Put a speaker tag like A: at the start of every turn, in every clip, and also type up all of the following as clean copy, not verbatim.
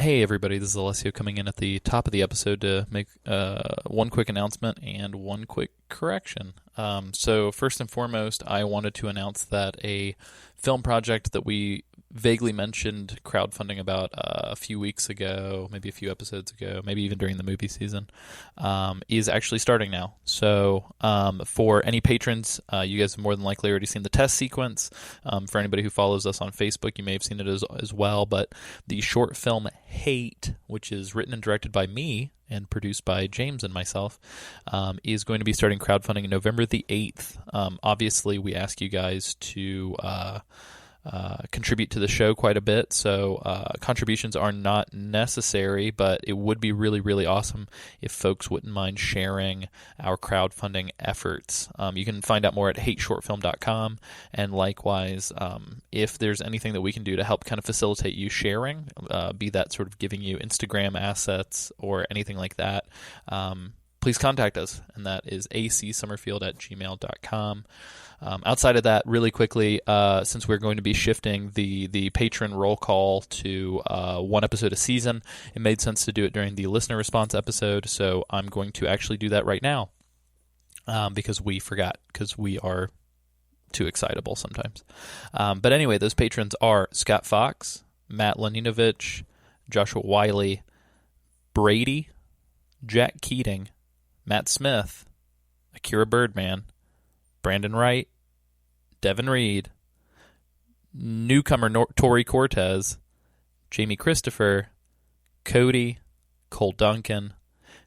A: Hey everybody, this is Alessio coming in at the top of the episode to make one quick announcement and one quick correction. So first and foremost, I wanted to announce that a film project that we vaguely mentioned crowdfunding about a few weeks ago, maybe a few episodes ago, maybe even during the movie season, is actually starting now. So for any patrons, you guys have more than likely already seen the test sequence. For anybody who follows us on Facebook, you may have seen it as well. But the short film Hate, which is written and directed by me and produced by James and myself, is going to be starting crowdfunding on November the 8th. Obviously, we ask you guys to contribute to the show quite a bit, so contributions are not necessary, but it would be really, really awesome if folks wouldn't mind sharing our crowdfunding efforts. You can find out more at hateshortfilm.com, and likewise, if there's anything that we can do to help kind of facilitate you sharing, be that sort of giving you Instagram assets or anything like that, please contact us, and that is acsummerfield@gmail.com. Outside of that, really quickly, since we're going to be shifting the patron roll call to one episode a season, it made sense to do it during the listener response episode, so I'm going to actually do that right now because we forgot, because we are too excitable sometimes. But anyway, those patrons are Scott Fox, Matt Laninovich, Joshua Wiley, Brady, Jack Keating, Matt Smith, Akira Birdman, Brandon Wright, Devin Reed, newcomer Tori Cortez, Jamie Christopher, Cody, Cole Duncan,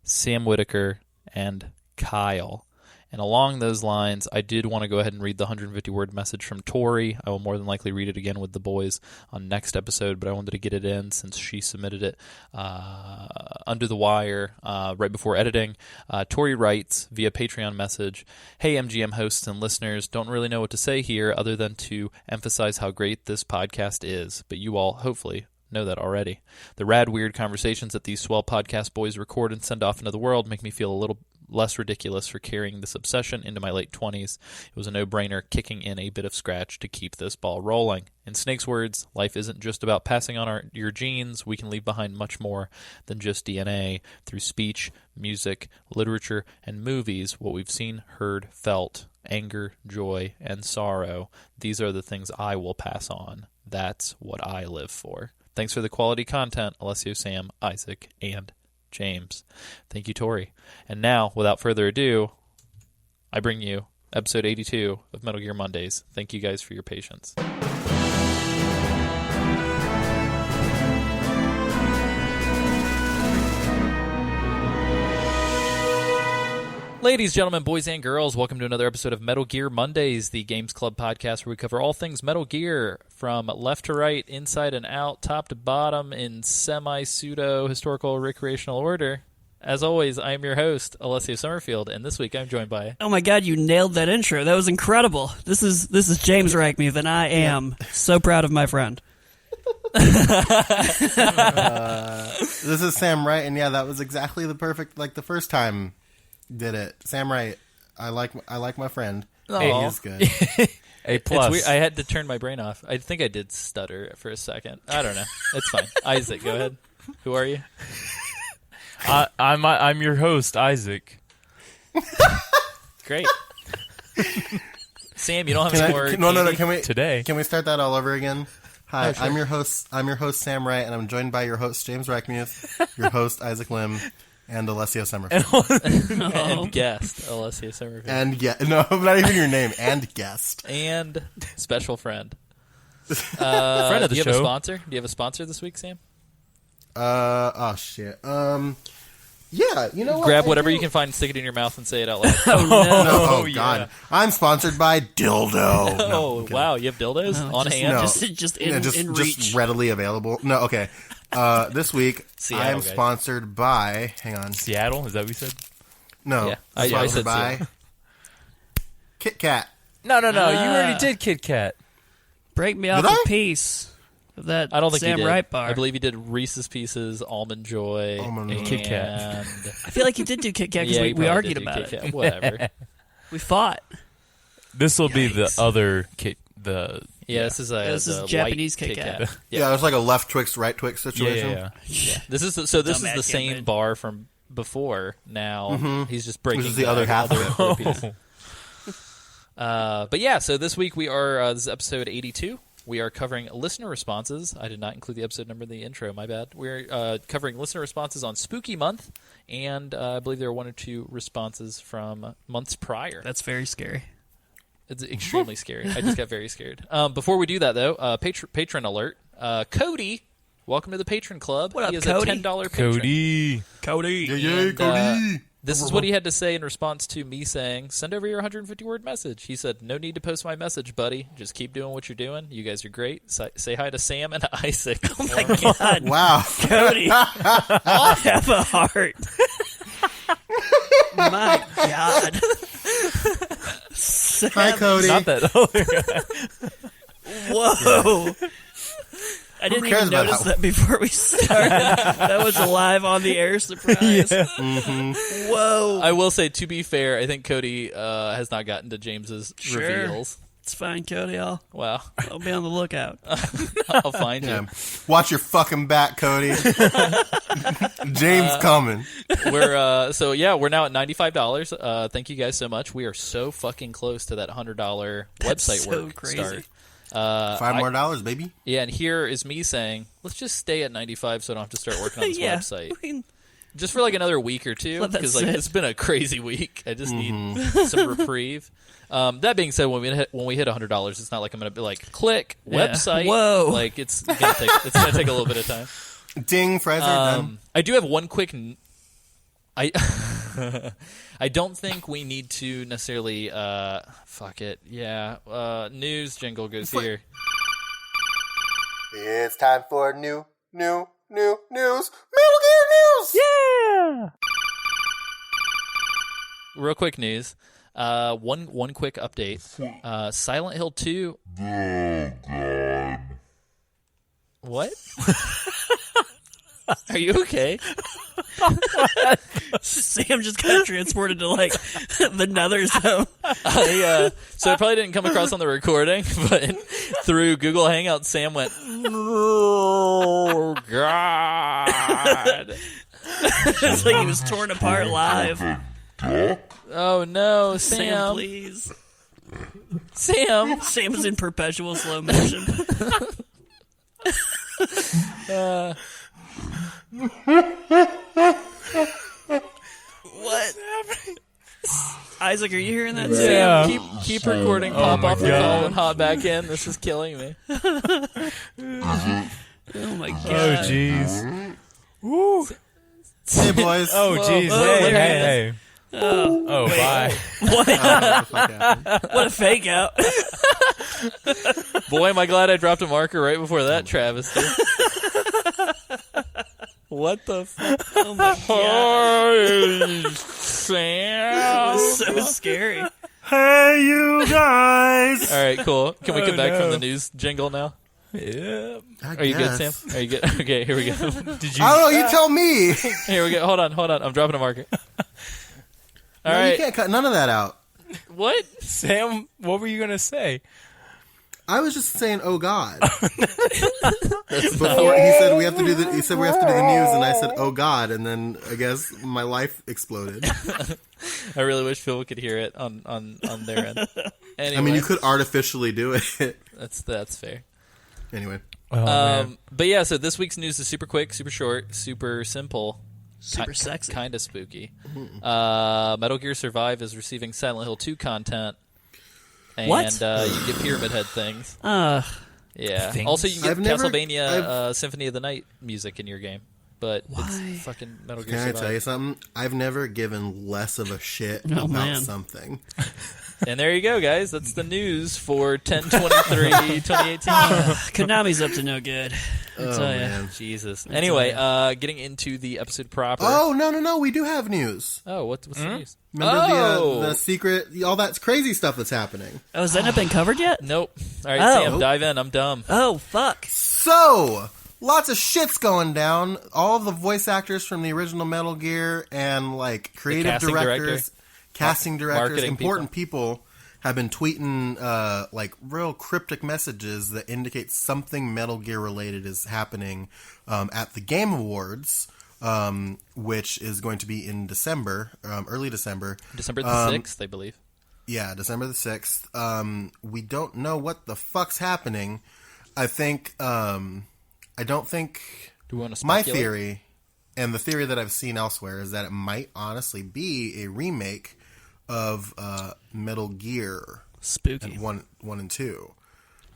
A: Sam Whitaker, and Kyle. And along those lines, I did want to go ahead and read the 150-word message from Tori. I will more than likely read it again with the boys on next episode, but I wanted to get it in since she submitted it under the wire right before editing. Tori writes via Patreon message, "Hey MGM hosts and listeners, don't really know what to say here other than to emphasize how great this podcast is, but you all, hopefully, know that already. The rad, weird conversations that these swell podcast boys record and send off into the world make me feel a little less ridiculous for carrying this obsession into my late 20s. It was a no-brainer kicking in a bit of scratch to keep this ball rolling. In Snake's words, life isn't just about passing on your genes. We can leave behind much more than just DNA through speech, music, literature, and movies. What we've seen, heard, felt, anger, joy, and sorrow. These are the things I will pass on. That's what I live for. Thanks for the quality content, Alessio, Sam, Isaac, and James." Thank you, Tori. And now, without further ado, I bring you episode 82 of Metal Gear Mondays. Thank you guys for your patience. Ladies, gentlemen, boys, and girls, welcome to another episode of Metal Gear Mondays, the Games Club podcast where we cover all things Metal Gear from left to right, inside and out, top to bottom, in semi-pseudo-historical recreational order. As always, I am your host, Alessio Summerfield, and this week I'm joined by...
B: Oh my god, you nailed that intro. That was incredible. This is James Reichmuth, and I am so proud of my friend.
C: This is Sam Wright, and yeah, that was exactly the perfect, like the first time did it. Sam Wright, I like my friend.
A: Hey,
C: he's good.
A: A plus. I had to turn my brain off. I think I did stutter for a second. I don't know. It's fine. Isaac, go ahead. Who are you?
D: I'm your host, Isaac.
A: Great. Sam, you don't have any more.
C: No. Can we start that all over again? Hi,
A: Oh, sure.
C: I'm your host Sam Wright, and I'm joined by your host James Reichmuth, your host Isaac Lim, and Alessio Summerfield.
A: And guest, Alessio Summerfield.
C: And no, not even your name. And guest.
A: And special friend.
D: Friend of the
A: do you
D: show.
A: have a sponsor? Do you have a sponsor this week, Sam?
C: Oh shit. Yeah, you know what?
A: Grab whatever you can find, stick it in your mouth, and say it out loud.
C: Oh
D: yeah.
C: god. I'm sponsored by Dildo. No,
A: Oh,
C: I'm kidding.
A: wow. You have dildos on hand?
C: No.
B: Just in reach.
C: Just readily available. No, okay. This week,
A: Seattle,
C: I'm
A: guys.
C: sponsored by... Hang on.
D: Seattle, is that what you said?
C: No.
A: Yeah, I
C: sponsored
A: said
C: by...
A: Seattle.
C: Kit Kat.
D: No. You already did Kit Kat.
B: Break me off
C: Did
B: a
C: I?
B: piece of that
A: I don't think
B: Sam
A: you did.
B: Wright bar.
A: I believe you did Reese's Pieces, Almond Joy,
C: Almond
A: and
C: Joy.
D: Kit Kat.
B: I feel like you did do Kit Kat because
A: Yeah,
B: we
A: you probably
B: argued
A: did do
B: about
A: Kit
B: it.
A: Kat. Whatever.
B: We fought.
D: This will be the
C: Yikes.
D: other Kit, the
A: Yeah, this is a
B: Japanese
A: white
B: Kit Kat.
C: Yeah, it was like a left Twix, right Twix
D: Yeah,
C: situation.
D: yeah.
A: This is the
B: Dumbass
A: same
B: kid.
A: bar from before. Now he's just breaking
C: Which is the other half of
A: other piece. But yeah, so this week we are this is episode 82. We are covering listener responses. I did not include the episode number in the intro. My bad. We're covering listener responses on Spooky Month, and I believe there are 1 or 2 responses from months prior.
B: That's very scary.
A: It's extremely scary. I just got very scared. Before we do that, though, patron alert. Cody, welcome to the Patron Club.
B: What up,
A: he is
B: Cody?
A: a $10 patron.
B: Cody.
C: Yay, Cody!
A: This is what he had to say in response to me saying, send over your 150-word message. He said, no need to post my message, buddy. Just keep doing what you're doing. You guys are great. Say hi to Sam and Isaac.
B: Oh my God.
C: Wow.
B: Cody. I have a heart. My God.
C: Hi, Cody.
D: Not that.
B: Whoa. I didn't
C: cares
B: even
C: about
B: notice
C: how-
B: that before we started. That was a live on the air surprise. Whoa.
A: I will say, to be fair, I think Cody has not gotten to James's
B: Sure.
A: reveals.
B: It's fine, Cody. I'll
A: Wow.
B: be on the lookout.
A: I'll find
C: Yeah.
A: you.
C: Watch your fucking back, Cody. James coming.
A: We're we're now at $95. Thank you guys so much. We are so fucking close to that $100 website
B: so
A: work
B: crazy.
A: start.
C: $5 more dollars, baby.
A: Yeah, and here is me saying, let's just stay at 95 so I don't have to start working on this
B: Yeah.
A: website.
B: I mean,
A: Just for like another week or two,
B: Let that
A: because like
B: sit.
A: it's been a crazy week. I just need some reprieve. That being said, when we hit $100, it's not like I'm going to be like click
B: Yeah.
A: website.
B: Whoa.
A: Like it's gonna take a little bit of time.
C: Ding, Fraser, done.
A: I do have one quick. I I don't think we need to necessarily. Fuck it. Yeah. News jingle goes here.
C: It's time for new news. Metal Gear news!
D: Yeah.
A: Real quick news. One quick update. Silent Hill 2. Oh God. What? Are you okay?
B: Sam just got transported to like the nether zone.
A: So it probably didn't come across on the recording, but through Google Hangout, Sam went, "Oh God!"
B: It's like he was torn apart live.
A: Oh no,
B: Sam,
A: Sam!
B: please.
A: Sam!
B: Sam was in perpetual slow motion. What? Isaac, are you hearing that?
D: Yeah.
A: Sam, keep recording. Pop
D: my
A: off the
D: God.
A: call and hop back in. This is killing me.
B: Oh my God.
D: Oh, jeez. Woo.
C: Hey, boys.
D: Oh, jeez.
B: whoa,
D: Hey,
B: what
D: hey, hey. Oh, bye.
C: What the fuck happened?
B: What a fake out.
A: Boy, am I glad I dropped a marker right before that travesty. What the fuck?
B: Oh my God.
A: Sam!
B: That was so scary.
C: Hey, you guys!
A: All right, cool. Can we
D: Oh,
A: get back from
D: no.
A: the news jingle now?
D: Yeah.
A: Are you good, Sam? Are you good? Okay, here we go.
D: Did you?
C: I don't know, you tell me.
A: Here we go. Hold on. I'm dropping a marker. All
C: No,
A: right.
C: you can't cut none of that out.
A: What?
D: Sam, what were you going to say?
C: I was just saying, oh God. Before he said we have to do the news, and I said, oh God, and then I guess my life exploded.
A: I really wish people could hear it on their end. Anyway,
C: I mean, you could artificially do it.
A: That's fair.
C: Anyway,
D: Oh, man.
A: But yeah, so this week's news is super quick, super short, super simple.
B: Super sexy.
A: Kind of spooky. Metal Gear Survive is receiving Silent Hill 2 content. And
B: What?
A: you get Pyramid Head things. Yeah.
D: Things?
A: Also, you can
C: I've
A: get
C: never-
A: Castlevania Symphony of the Night music in your game. But
B: Why?
A: it's fucking Metal Gear
C: can I
A: Survive.
C: tell you something? I've never given less of a shit
B: Oh,
C: about
B: man.
C: something.
A: And there you go, guys. That's the news for 10/23/2018.
B: Konami's up to no good. I
C: Oh,
B: tell ya.
C: man.
A: Jesus. Anyway, getting into the episode proper.
C: Oh, no, we do have news.
A: Oh, what's the news?
C: Remember the secret, all that crazy stuff that's happening.
B: Oh, has that not been covered yet?
A: Nope. All right,
B: Oh.
A: Sam, dive in. I'm dumb.
B: Oh, fuck.
C: So, lots of shit's going down. All of the voice actors from the original Metal Gear and like creative
A: casting
C: directors, casting directors,
A: marketing
C: important people have been tweeting like real cryptic messages that indicate something Metal Gear related is happening at the Game Awards, which is going to be in December, early December.
A: December the 6th, I believe.
C: Yeah, December the 6th. We don't know what the fuck's happening. I think, I don't think,
A: Do we want to
C: my
A: speculate?
C: theory, and the theory that I've seen elsewhere, is that it might honestly be a remake of Metal Gear
B: Spooky.
C: 1 and 2.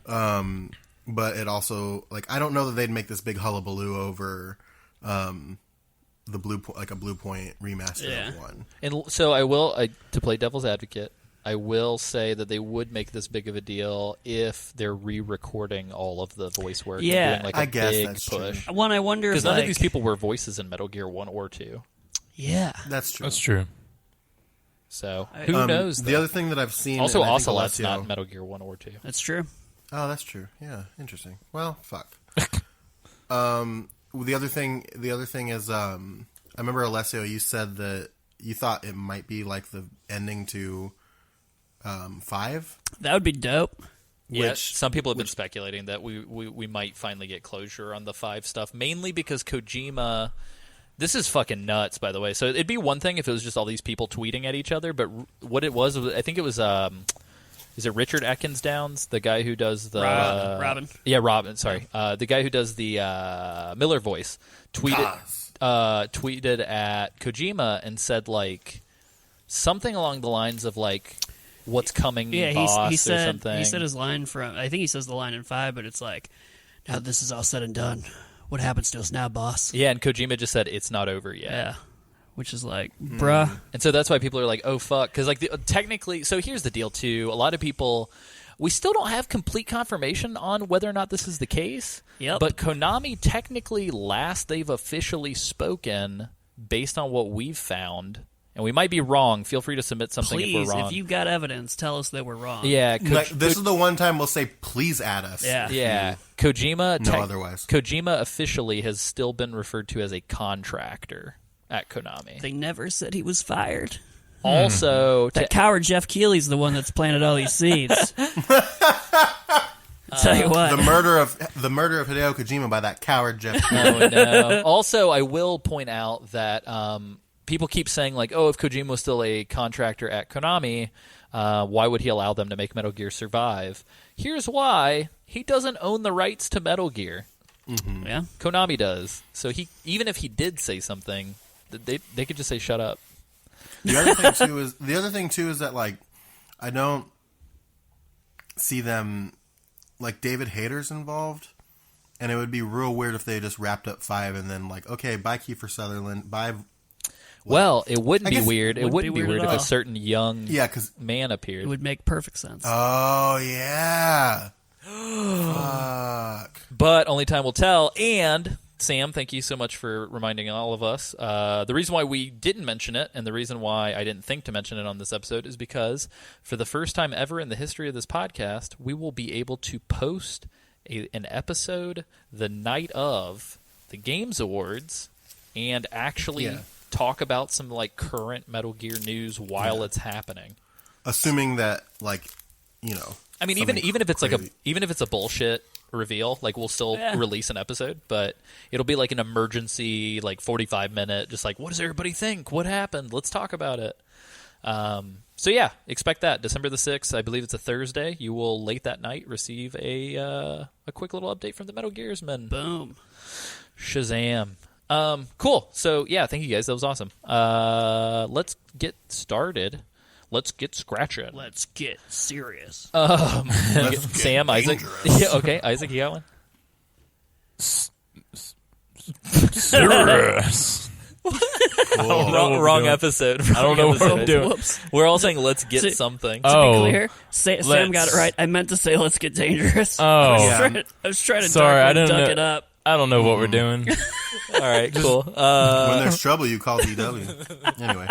C: But it also, like, I don't know that they'd make this big hullabaloo over the like a Blue Point remaster of 1.
A: And so I will, to play devil's advocate, I will say that they would make this big of a deal if they're re-recording all of the voice work.
B: Yeah.
A: and doing like a
C: I guess
A: big
C: that's
A: push.
C: true.
B: One, I wonder
A: Because
B: if
A: none of these people were voices in Metal Gear 1 or 2.
B: Yeah.
C: That's true.
D: That's true.
A: So who knows?
C: The
A: though?
C: other thing that I've seen...
A: Also,
C: and I think
A: Ocelot's
C: Alessio-
A: not in Metal Gear 1 or 2.
B: That's true.
C: Oh, that's true. Yeah, interesting. Well, fuck. The other thing is, I remember Alessio, you said that you thought it might be like the ending to 5.
B: That would be dope.
A: Yeah,
C: Which-
A: some people have been speculating that we might finally get closure on the 5 stuff, mainly because Kojima... This is fucking nuts, by the way. So it'd be one thing if it was just all these people tweeting at each other, but what it was I think it was... is it Richard Ekensdowns, the guy who does the...
B: Robin.
A: Yeah, Robin, sorry. The guy who does the Miller voice tweeted at Kojima and said, like, something along the lines of, like, what's coming,
B: Yeah,
A: boss,
B: he
A: or
B: said
A: something.
B: he said his line from. I think he says the line in 5, but it's like, now that this is all said and done, what happens to us now, boss?
A: Yeah, and Kojima just said, it's not over yet.
B: Yeah. Which is like, bruh.
A: And so that's why people are like, oh, fuck. Because, like, technically... So here's the deal, too. A lot of people... We still don't have complete confirmation on whether or not this is the case.
B: Yep.
A: But Konami, technically, last they've officially spoken, based on what we've found, and we might be wrong. Feel free to submit something
B: Please,
A: if we're wrong.
B: if you've got evidence, tell us that we're wrong.
A: Yeah.
C: Like, this is the one time we'll say, please add us.
B: Yeah.
A: Yeah. Kojima...
C: No otherwise.
A: Kojima officially has still been referred to as a contractor at Konami.
B: They never said he was fired.
A: Also...
B: That coward Jeff Keighley's the one that's planted all these seeds. Tell you what.
C: The murder of Hideo Kojima by that coward Jeff.
A: Oh, no. Also, I will point out that people keep saying, like, oh, if Kojima was still a contractor at Konami, why would he allow them to make Metal Gear Survive? Here's why. He doesn't own the rights to Metal Gear.
B: Yeah.
A: Konami does. So even if he did say something, they could just say, shut up.
C: The other thing too is that, like, I don't see them, like, David Hayter's involved, and it would be real weird if they just wrapped up 5 and then, like, okay, bye Kiefer Sutherland, bye.
A: Well, it wouldn't
C: I
A: be
C: guess-
A: weird. It
B: Wouldn't
A: wouldn't
B: be
A: be
B: weird
A: weird
B: at
A: if a
B: all.
A: certain young
C: Yeah, because
A: man appeared.
B: It would make perfect sense.
C: oh yeah, fuck.
A: But only time will tell. And Sam, thank you so much for reminding all of us. The reason why we didn't mention it, and the reason why I didn't think to mention it on this episode, is because for the first time ever in the history of this podcast, we will be able to post an episode the night of the Games Awards and actually talk about some, like, current Metal Gear news while it's happening.
C: Assuming that, like, you know,
A: I mean,
C: something
A: even if it's
C: crazy.
A: even if it's a bullshit reveal, like, we'll still release an episode, but it'll be like an emergency, like 45-minute, just like, what does everybody think? What happened? Let's talk about it. So yeah, expect that December the 6th. I believe it's a Thursday. You will late that night receive a quick little update from the Metal Gearsman.
B: Boom.
A: Shazam. Cool. So yeah, thank you guys. That was awesome. Let's get started. Let's get scratching.
B: Let's get serious.
A: Sam, Isaac.
C: dangerous.
A: Yeah, okay, Isaac, you got one?
D: Serious.
A: Wrong episode.
D: I don't know what I'm doing.
B: Whoops.
A: We're all saying let's get
B: So-
A: something.
B: To
D: Oh,
B: be clear, Sam got it right. I meant to say let's get dangerous.
D: Oh.
B: I was trying to
D: Sorry, I
B: darkly
D: didn't
B: duck
D: know-
B: it up.
D: I don't know what we're doing.
A: All right, cool.
C: When there's trouble, you call DW. Anyway.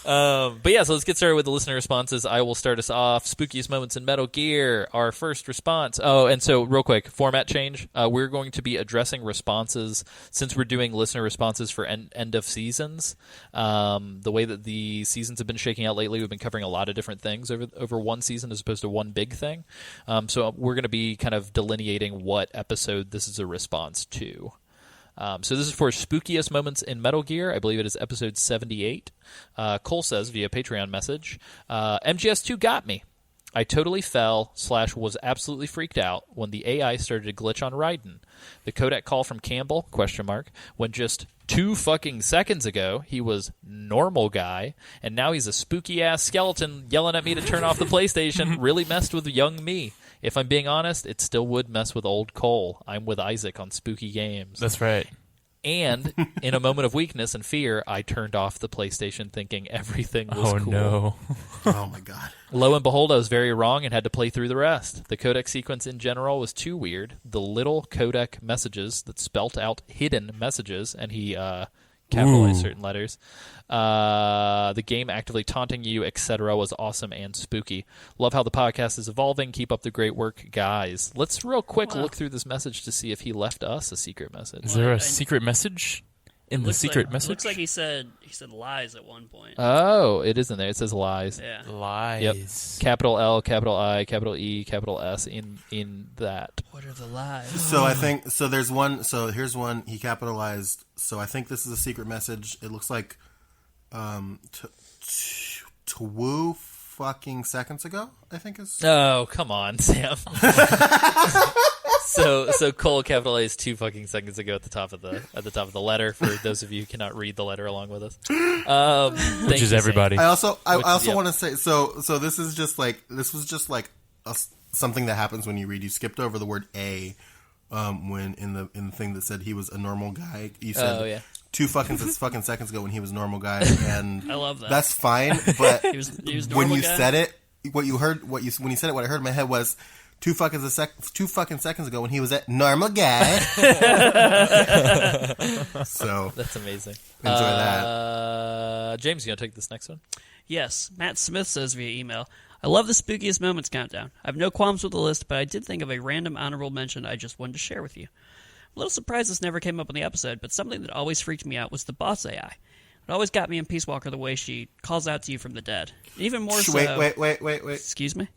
A: But yeah, so let's get started with the listener responses. I will start us off. Spookiest moments in Metal Gear. Our first response. Oh, and so real quick, format change. We're going to be addressing responses since we're doing listener responses for end of seasons. The way that the seasons have been shaking out lately, we've been covering a lot of different things over one season as opposed to one big thing. So we're going to be kind of delineating what episode this is a response to. So this is for spookiest moments in Metal Gear. I believe it is episode 78. Cole says via Patreon message, MGS2 got me. I totally fell / was absolutely freaked out when the AI started to glitch on Raiden. The codec call from Campbell, ? When just 2 fucking seconds ago he was normal guy, and now he's a spooky-ass skeleton yelling at me to turn off the PlayStation, really messed with young me. If I'm being honest, it still would mess with old Cole. I'm with Isaac on spooky games.
D: That's right.
A: And in a moment of weakness and fear, I turned off the PlayStation thinking everything was cool.
D: No.
C: Oh, my God.
A: Lo and behold, I was very wrong and had to play through the rest. The codec sequence in general was too weird. The little codec messages that spelt out hidden messages, and he capitalized certain letters. The game actively taunting you, etc. was awesome and spooky. Love how the podcast is evolving. Keep up the great work, guys. Let's real quick look through this message to see if he left us a secret message.
D: Is there a secret message in the secret message?
B: Looks like he said lies at one point.
A: Oh, it is in there. It says lies.
B: Yeah.
D: Lies.
A: Yep. Capital L, capital I, capital E, capital S in that.
B: What are the lies?
C: So I think there's one. So here's one he capitalized. So I think this is a secret message. It looks like to woo fucking seconds ago. I think is.
A: Oh, come on, Sam. So Cole capitalized 2 fucking seconds ago at the top of the letter. For those of you who cannot read the letter along with us,
D: Which is everybody.
C: I also want to say so this was just like something that happens when you read. You skipped over the word a when in the thing that said he was a normal guy. You said 2 fucking seconds ago when he was a normal guy, and
B: I love that.
C: That's fine, but
B: he was normal
C: when you
B: guy?
C: said it, when you said it, what I heard in my head was 2 fucking seconds ago when he was a normal guy. So
A: that's amazing.
C: Enjoy that.
A: James, you gonna take this next one?
B: Yes. Matt Smith says via email, I love the spookiest moments countdown. I have no qualms with the list, but I did think of a random honorable mention I just wanted to share with you. I'm a little surprised this never came up in the episode, but something that always freaked me out was the boss AI. It always got me in Peace Walker the way she calls out to you from the dead. Even more so...
C: Wait.
B: Excuse me?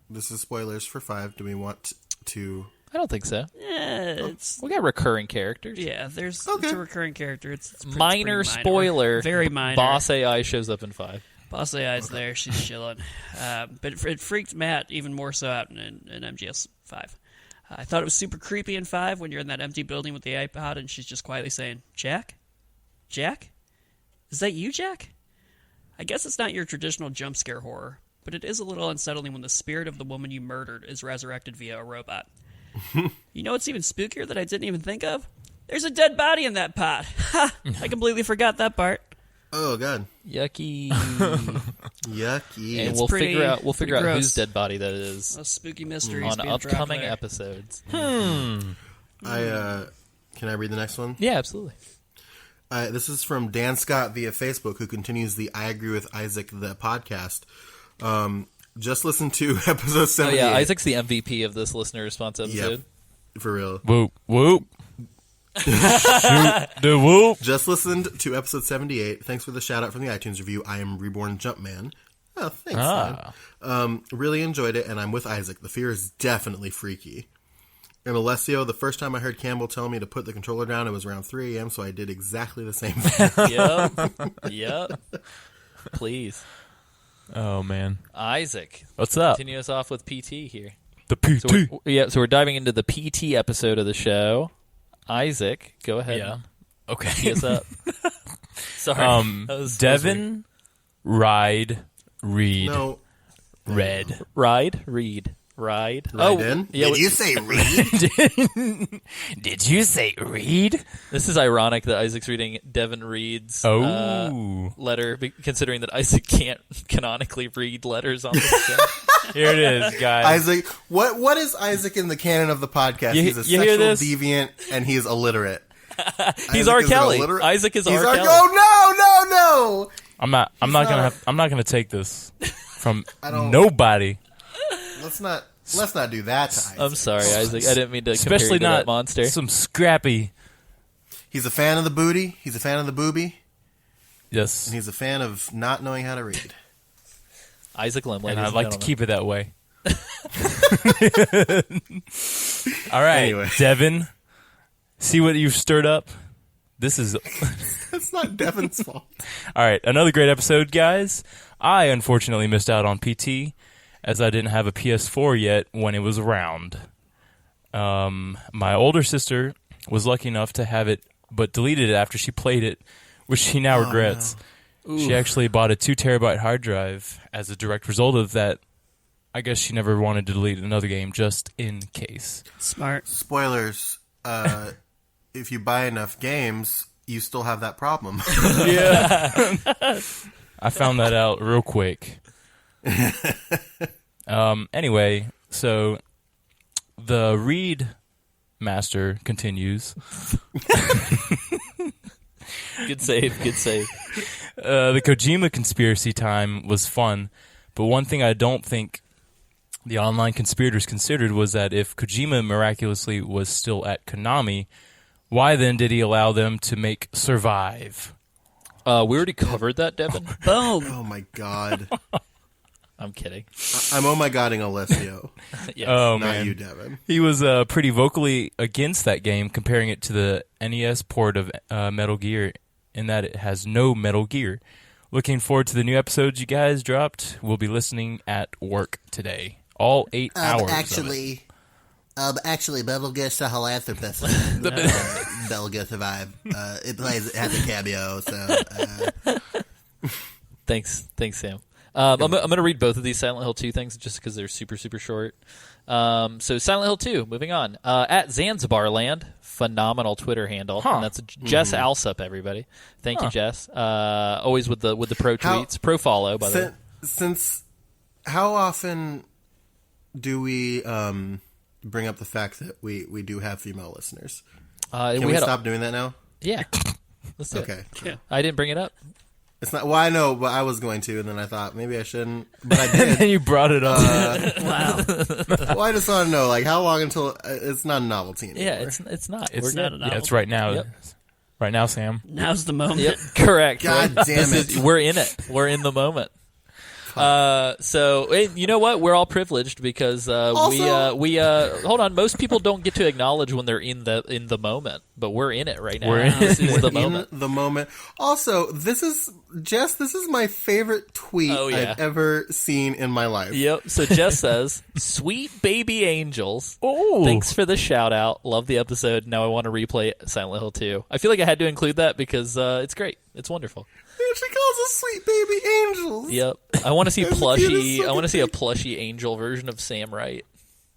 C: This is spoilers for 5. Do we want to...
A: I don't think so.
B: It's...
A: We got recurring characters.
B: Yeah, it's a recurring character. It's
A: minor spoiler.
B: Very minor.
A: Boss AI shows up in 5.
B: Boss AI's there. She's chilling. But it freaked Matt even more so out in MGS 5. I thought it was super creepy in 5 when you're in that empty building with the iPod and she's just quietly saying, Jack? Jack? Is that you, Jack? I guess it's not your traditional jump scare horror, but it is a little unsettling when the spirit of the woman you murdered is resurrected via a robot. You know what's even spookier that I didn't even think of? There's a dead body in that pot. Ha! I completely forgot that part.
C: Oh, God.
A: Yucky.
C: Yucky.
A: And
B: It's
A: we'll
B: pretty-
A: figure out
B: pretty
A: whose
B: gross.
A: dead body that is
B: Those spooky mysteries
A: on
B: being dropped
A: upcoming
B: there.
A: episodes.
C: Can I read the next one?
A: Yeah, absolutely.
C: This is from Dan Scott via Facebook, who continues the I Agree with Isaac, the podcast. Just listen to episode 78.
A: Oh yeah, Isaac's the MVP of this listener response episode.
C: Yep, for real.
D: Whoop, whoop. Shoot the whoop.
C: Just listened to episode 78. Thanks for the shout out from the iTunes review. I am Reborn Jumpman. Oh, thanks, man. Really enjoyed it, and I'm with Isaac. The fear is definitely freaky. And Alessio, the first time I heard Campbell tell me to put the controller down, it was around 3 a.m., so I did exactly the same thing.
A: Yep. Please.
D: Oh, man.
A: Isaac.
D: What's up?
A: Continue us off with PT here.
D: The PT.
A: So we're diving into the PT episode of the show. Isaac, go ahead.
D: Yeah. Okay.
A: Tee us up. Sorry.
D: Devin, Ride, Reed,
C: No.
D: Red.
A: Read. Ride.
C: Raiden?
A: yeah.
C: Did you say read?
D: Did you say Reed?
A: This is ironic that Isaac's reading Devin Reed's letter, considering that Isaac can't canonically read letters on this show.
D: Here it is, guys.
C: Isaac, what is Isaac in the canon of the podcast?
D: You-
C: He's a
D: you hear
C: sexual
D: this?
C: deviant, and he is illiterate.
A: He's
C: Isaac
A: R.
C: is an
A: Kelly.
C: alliterat-
A: Isaac is
C: He's
A: R. Kelly.
C: Oh no!
D: I'm not gonna take this from
C: I don't-
D: nobody.
C: Let's not do that to Isaac.
A: I'm sorry, Isaac. I didn't mean to
D: Especially
A: compare you to
D: not
A: that monster.
D: some scrappy.
C: He's a fan of the booty. He's a fan of the booby,
D: Yes,
C: and he's a fan of not knowing how to read.
A: Isaac Lim, ladies
D: and I'd like to
A: gentlemen.
D: keep it that way. All right,
C: Anyway.
D: Devin. See what you've stirred up? This is...
C: That's not Devin's fault.
D: All right, another great episode, guys. I unfortunately missed out on PT, as I didn't have a PS4 yet when it was around. My older sister was lucky enough to have it, but deleted it after she played it, which she now regrets.
C: No.
D: She actually bought a 2 terabyte hard drive as a direct result of that. I guess she never wanted to delete another game just in case.
B: Smart.
C: Spoilers. If you buy enough games, you still have that problem.
D: I found that out real quick. Anyway, so the Reed Master continues.
A: Good save. Good save.
D: The Kojima conspiracy time was fun, but one thing I don't think the online conspirators considered was that if Kojima miraculously was still at Konami, why then did he allow them to make Survive?
A: We already covered that, Devin.
B: Boom.
C: Oh my god.
A: I'm kidding.
C: I'm oh my godding Alessio.
A: Yes.
D: Oh,
C: Not
D: man.
C: you, Devin.
D: He was pretty vocally against that game, comparing it to the NES port of Metal Gear, in that it has no Metal Gear. Looking forward to the new episodes you guys dropped. We'll be listening at work today. All 8 hours of it.
C: Actually, Metal Gear Philanthropist. Metal Gear Survive. It has a cameo, so.
A: Thanks, Sam. I'm going to read both of these Silent Hill 2 things just because they're super, super short. So Silent Hill 2, moving on. At Zanzibar Land, phenomenal Twitter handle. And that's Jess Alsup, everybody. Thank you, Jess. Always with the pro tweets. Pro follow, by the way.
C: Since how often do we bring up the fact that we do have female listeners? Can we stop doing that now?
A: Yeah. Let's do
C: Okay.
A: it.
B: Yeah.
A: I didn't bring it up.
C: It's not. Well, I know, but I was going to, and then I thought maybe I shouldn't. But I
D: And then
C: did.
D: you brought it up.
B: Wow.
C: Well, I just want to know, like, how long until it's not a novelty anymore?
A: Yeah, it's not.
D: It's
A: We're
B: not
A: good.
B: a novelty.
D: Yeah, it's right now.
A: Yep.
D: Right now, Sam.
B: Now's the moment.
A: Yep, correct.
C: God
A: right?
C: damn
A: This
C: it.
A: we're in it. We're in the moment. So you know what? We're all privileged because we hold on. Most people don't get to acknowledge when they're in the moment, but we're in it right now.
D: We're in
A: This is the
C: In
A: moment.
C: the moment. Also, this is my favorite tweet
A: Oh, yeah.
C: I've ever seen in my life.
A: Yep. So Jess says, "Sweet baby angels.
D: Oh,
A: Thanks for the shout out. Love the episode. Now I want to replay Silent Hill 2. I feel like I had to include that because it's great. It's wonderful.
C: She calls us sweet baby angels.
A: Yep. I want to see
C: That's the
A: plushy.
C: cutest
A: I want to see a
C: fucking
A: plushy angel version of Sam Wright.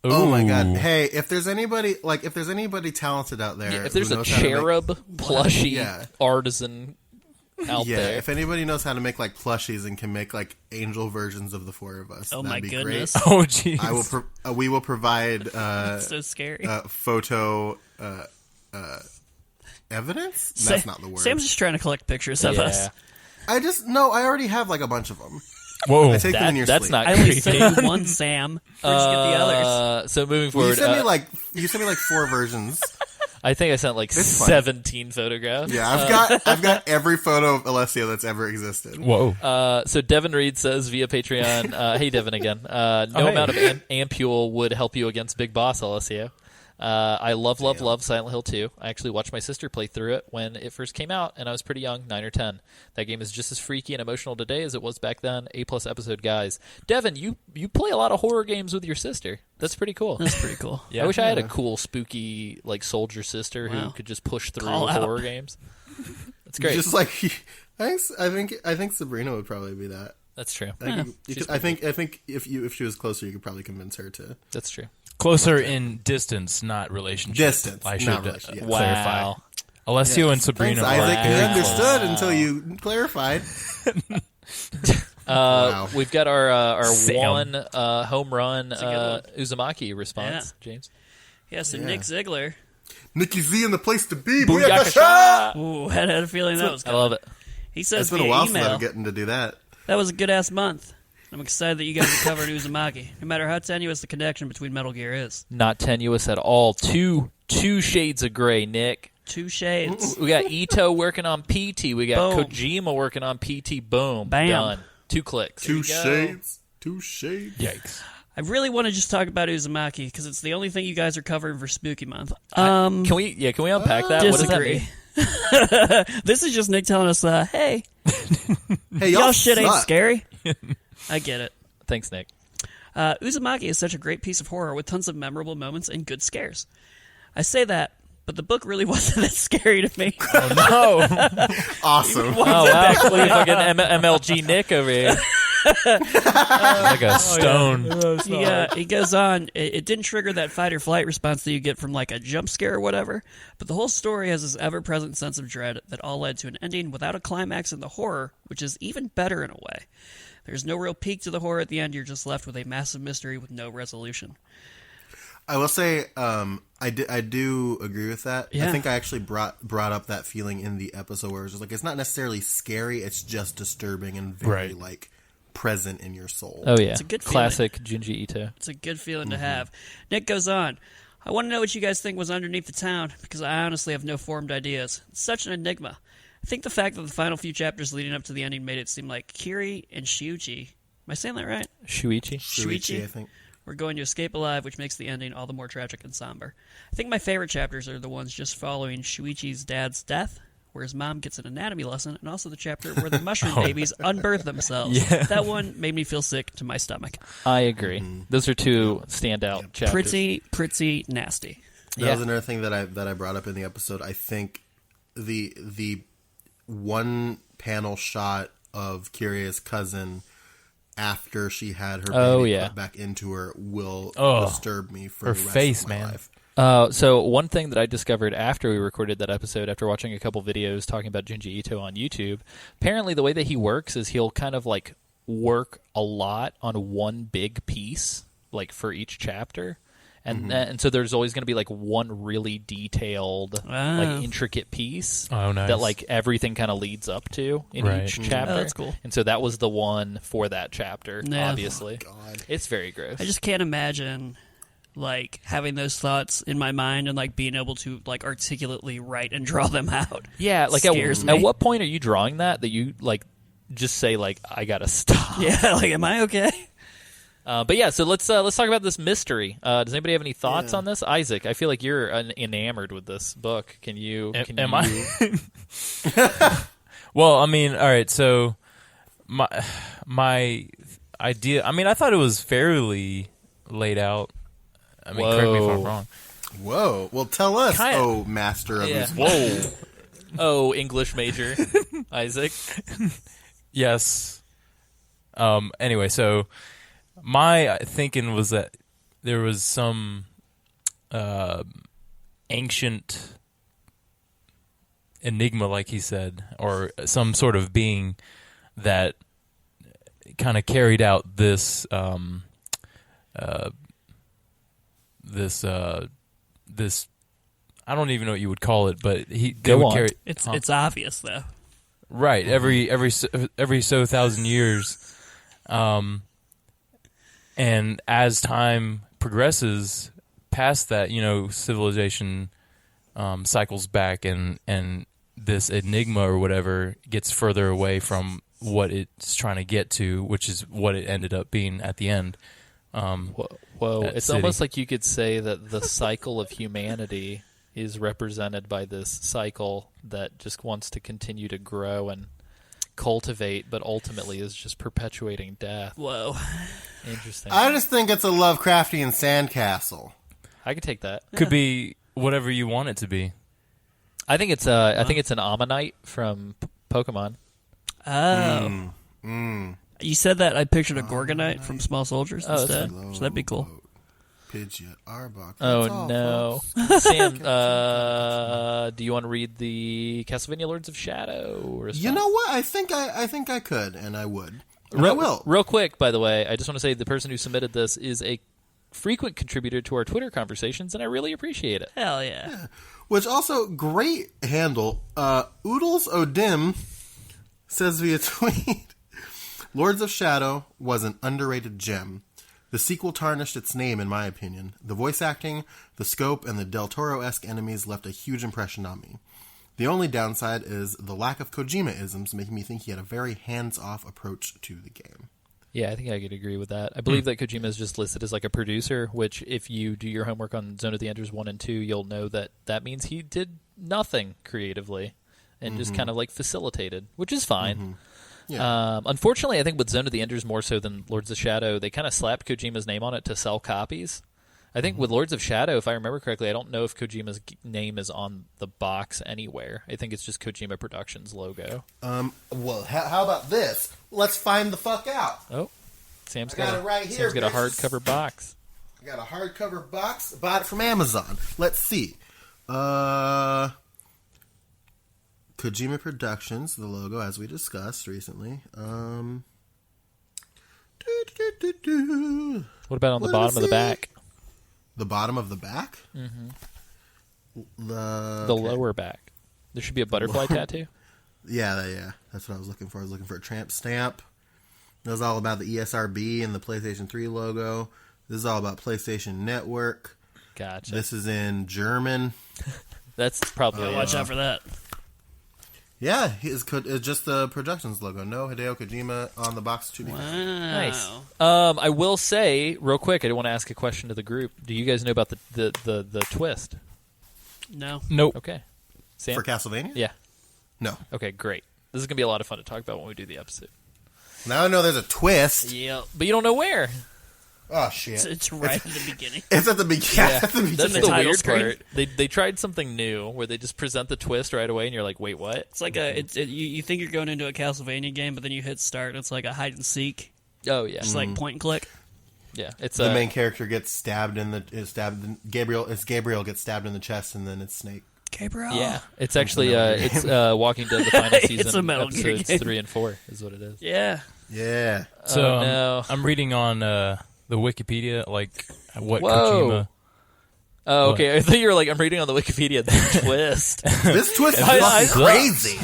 C: Oh my god!
D: Ooh.
C: Hey, if there's anybody talented out there,
A: If there's
C: who
A: a
C: knows how to make-
A: cherub plushie
C: Yeah.
A: artisan out
C: yeah,
A: there,
C: if anybody knows how to make like plushies and can make like angel versions of the four of us,
B: Oh
C: that'd
B: my
C: be
B: goodness.
C: great.
D: Oh, jeez.
C: I will. We will provide
B: So scary.
C: photo evidence. That's not the word.
B: Sam's just trying to collect pictures of
A: yeah,
B: us.
C: I already have like a bunch of them.
D: Whoa.
C: I take them in your
A: that's
C: sleep.
A: not
B: I only
A: creepy.
B: sent you one, Sam. Where'd you get the others?
A: So moving
C: Well,
A: forward,
C: you sent me like 4 versions.
A: I think I sent like
C: It's fine.
A: 17 photographs.
C: Yeah, I've got every photo of Alessio that's ever existed.
D: Whoa.
A: So Devin Reed says via Patreon, hey Devin again, no
D: hey.
A: amount of ampule would help you against Big Boss, Alessio. I love Silent Hill 2. I actually watched my sister play through it when it first came out, and I was pretty young, 9 or 10. That game is just as freaky and emotional today as it was back then. A+ episode, guys. Devin, you play a lot of horror games with your sister. That's pretty cool.
B: That's pretty cool.
A: I wish I had a cool, spooky, like soldier sister who
B: Wow.
A: could just push through
B: Call out.
A: horror games. That's great.
C: Just like I think Sabrina would probably be that.
A: That's true.
C: I think if she was closer, you could probably convince her to
A: That's true.
D: Closer in distance, not relationship.
C: distance.
D: I should
C: not relationship. Yeah.
D: clarify.
A: Wow.
D: Alessio and Sabrina
C: Thanks, Isaac.
D: are
C: You
D: very
C: understood
D: close.
C: until you clarified.
A: We've got our
D: Sam.
A: one home run
B: a good
A: Uzumaki response, James.
B: Yeah, so
C: Yeah.
B: Nick Ziegler
C: Nikki Z in the place to be.
A: Booyakasha!
B: Ooh, I had a feeling that was
A: I
B: coming.
A: love it.
B: He says
C: It's been a
B: via
C: while since
B: email,
C: I'm getting to do that.
B: that was a good-ass month. I'm excited that you guys are covering Uzumaki, no matter how tenuous the connection between Metal Gear is.
A: Not tenuous at all. Two shades of gray, Nick.
B: 2 shades.
A: We got Ito working on PT. We got
B: Boom.
A: Kojima working on PT. Boom.
B: Bam.
A: Done. 2 clicks.
C: Two shades.
D: Yikes.
B: I really want to just talk about Uzumaki, because it's the only thing you guys are covering for Spooky Month.
A: Can we unpack that? What does that
B: Disagree.
A: mean?
B: This is just Nick telling us, hey,
C: Hey,
B: y'all shit ain't
C: suck.
B: scary. I get it.
A: Thanks, Nick.
B: Uzumaki is such a great piece of horror with tons of memorable moments and good scares. I say that, but the book really wasn't that scary to me.
A: Oh, no.
C: Awesome.
A: Oh, wow. Look at fucking MLG Nick over here.
D: Like a stone.
B: He goes on, it didn't trigger that fight or flight response that you get from like a jump scare or whatever, but the whole story has this ever-present sense of dread that all led to an ending without a climax in the horror, which is even better in a way. There's no real peak to the horror at the end, you're just left with a massive mystery with no resolution.
C: I will say, I do agree with that.
B: Yeah.
C: I think I actually brought up that feeling in the episode where it's just like, it's not necessarily scary, it's just disturbing and very,
D: Right.
C: like, present in your soul.
A: Oh, yeah.
B: It's a good feeling.
A: Classic Junji Ito.
B: It's a good feeling to have. Nick goes on, I want to know what you guys think was underneath the town, because I honestly have no formed ideas. It's such an enigma. I think the fact that the final few chapters leading up to the ending made it seem like Kiri and Shuichi, am I saying that right?
A: Shuichi.
C: Shuichi, I think.
B: We're going to escape alive, which makes the ending all the more tragic and somber. I think my favorite chapters are the ones just following Shuichi's dad's death, where his mom gets an anatomy lesson, and also the chapter where the mushroom babies unbirth themselves.
D: Yeah.
B: That one made me feel sick to my stomach.
A: I agree. Those are 2 standout chapters.
B: Pretty nasty.
C: That was another thing that I brought up in the episode. I think the one panel shot of Kiria's cousin after she had her baby put back into her will disturb me for
D: Her
C: the rest
D: face,
C: of my
D: man.
C: life.
A: So one thing that I discovered after we recorded that episode, after watching a couple videos talking about Junji Ito on YouTube, apparently the way that he works is he'll kind of like work a lot on one big piece, like for each chapter. And so there's always going to be like one really detailed, like intricate piece that like everything kind of leads up to in each chapter.
B: Oh, that's cool.
A: And so that was the one for that chapter,
B: Yeah.
A: obviously.
C: Oh, God.
A: It's very gross.
B: I just can't imagine like having those thoughts in my mind and like being able to like articulately write and draw them out.
A: Yeah, like
B: Scares me.
A: at what point are you drawing that you like just say like I gotta stop?
B: Yeah, like am I okay?
A: But yeah, so let's talk about this mystery. Does anybody have any thoughts on this? Isaac, I feel like you're enamored with this book. Can you?
D: Am I? Well, I mean, all right. So my idea. I mean, I thought it was fairly laid out. I mean, correct me if I'm wrong.
C: Whoa. Well, tell us,
A: Kinda-
C: master of
A: Yeah.
C: these.
A: Whoa. Oh, English major, Isaac.
D: Yes. Anyway, so my thinking was that there was some ancient enigma, like he said, or some sort of being that kind of carried out this this I don't even know what you would call it, but they
A: Go
D: would
A: on.
D: carry
B: It's obvious though.
D: right every so thousand years, and as time progresses past that, you know, civilization cycles back, and this enigma or whatever gets further away from what it's trying to get to, which is what it ended up being at the end.
A: Whoa.
D: That
A: It's
D: city.
A: almost like you could say that the cycle of humanity is represented by this cycle that just wants to continue to grow and cultivate, but ultimately is just perpetuating death.
B: Whoa.
A: Interesting.
C: I just think it's a Lovecraftian sandcastle.
A: I could take that.
D: Could be whatever you want it to be.
A: I think it's an Ammonite from Pokemon.
B: Oh. You said that, I pictured a Gorgonite from Small Soldiers
A: Oh,
B: instead. So that'd be cool.
C: Pidgeot, Arbok.
A: Oh
C: That's all,
A: no,
C: folks.
A: Sam! Do you want to read the Castlevania Lords of Shadow? Response?
C: You know what? I think I could, and I would. And I will.
A: Real quick, by the way, I just want to say the person who submitted this is a frequent contributor to our Twitter conversations, and I really appreciate it.
B: Hell yeah.
C: Which also, great handle. Oodles O'Dim says via tweet, Lords of Shadow was an underrated gem. The sequel tarnished its name, in my opinion. The voice acting, the scope, and the Del Toro-esque enemies left a huge impression on me. The only downside is the lack of Kojima-isms, making me think he had a very hands-off approach to the game.
A: Yeah, I think I could agree with that. I believe that Kojima is just listed as like a producer, which if you do your homework on Zone of the Enders 1 and 2, you'll know that that means he did nothing creatively and just kind of like facilitated, which is fine.
C: Yeah.
A: Unfortunately, I think with Zone of the Enders more so than Lords of Shadow, they kind of slapped Kojima's name on it to sell copies. I think with Lords of Shadow, if I remember correctly, I don't know if Kojima's name is on the box anywhere. I think it's just Kojima Productions logo.
C: Well, how about this? Let's find the fuck out.
A: Oh, Sam's
C: got it right here,
A: Sam's got a
C: bitches.
A: hardcover box.
C: I got a hardcover box. Bought it from Amazon. Let's see. Kojima Productions, the logo, as we discussed recently.
A: What about on the bottom of the back?
C: The bottom of the back?
A: Mm-hmm.
C: The
A: lower back. There should be a butterfly tattoo.
C: Yeah. That's what I was looking for. I was looking for a tramp stamp. It was all about the ESRB and the PlayStation 3 logo. This is all about PlayStation Network.
A: Gotcha.
C: This is in German.
A: That's probably
B: Watch out for that.
C: Yeah, it's just the Productions logo. No Hideo Kojima on the box to be
B: Wow.
A: nice. I will say real quick. I do want to ask a question to the group. Do you guys know about the twist?
B: No.
D: Nope.
A: Okay, Sam.
C: for Castlevania.
A: Yeah.
C: No.
A: Okay, great. This is gonna be a lot of fun to talk about when we do the episode.
C: Now I know there's a twist.
B: Yep.
A: But you don't know where.
C: Oh shit!
B: It's right at the beginning.
C: It's at the beginning.
A: Yeah.
C: At the beginning.
A: That's
B: the
A: the
B: title
A: weird
B: screen.
A: part. They tried something new where they just present the twist right away, and you're like, wait, what?
B: It's like you think you're going into a Castlevania game, but then you hit start, and it's like a hide and seek.
A: Oh yeah,
B: Just like point and click.
A: yeah. It's
C: The main character gets stabbed Gabriel gets stabbed in the chest, and then it's Snake.
B: Gabriel.
A: yeah. It's actually it's Walking Dead the final season.
B: It's a Metal Gear
A: episodes
B: game.
A: 3 and 4 is what it is.
B: Yeah.
C: Yeah.
D: So
A: Oh, no.
D: I'm reading on the Wikipedia, like what
A: Whoa.
D: Kojima.
A: Oh, okay. I thought you were like, I'm reading on the Wikipedia the twist.
C: This twist is
A: I-
C: fucking crazy.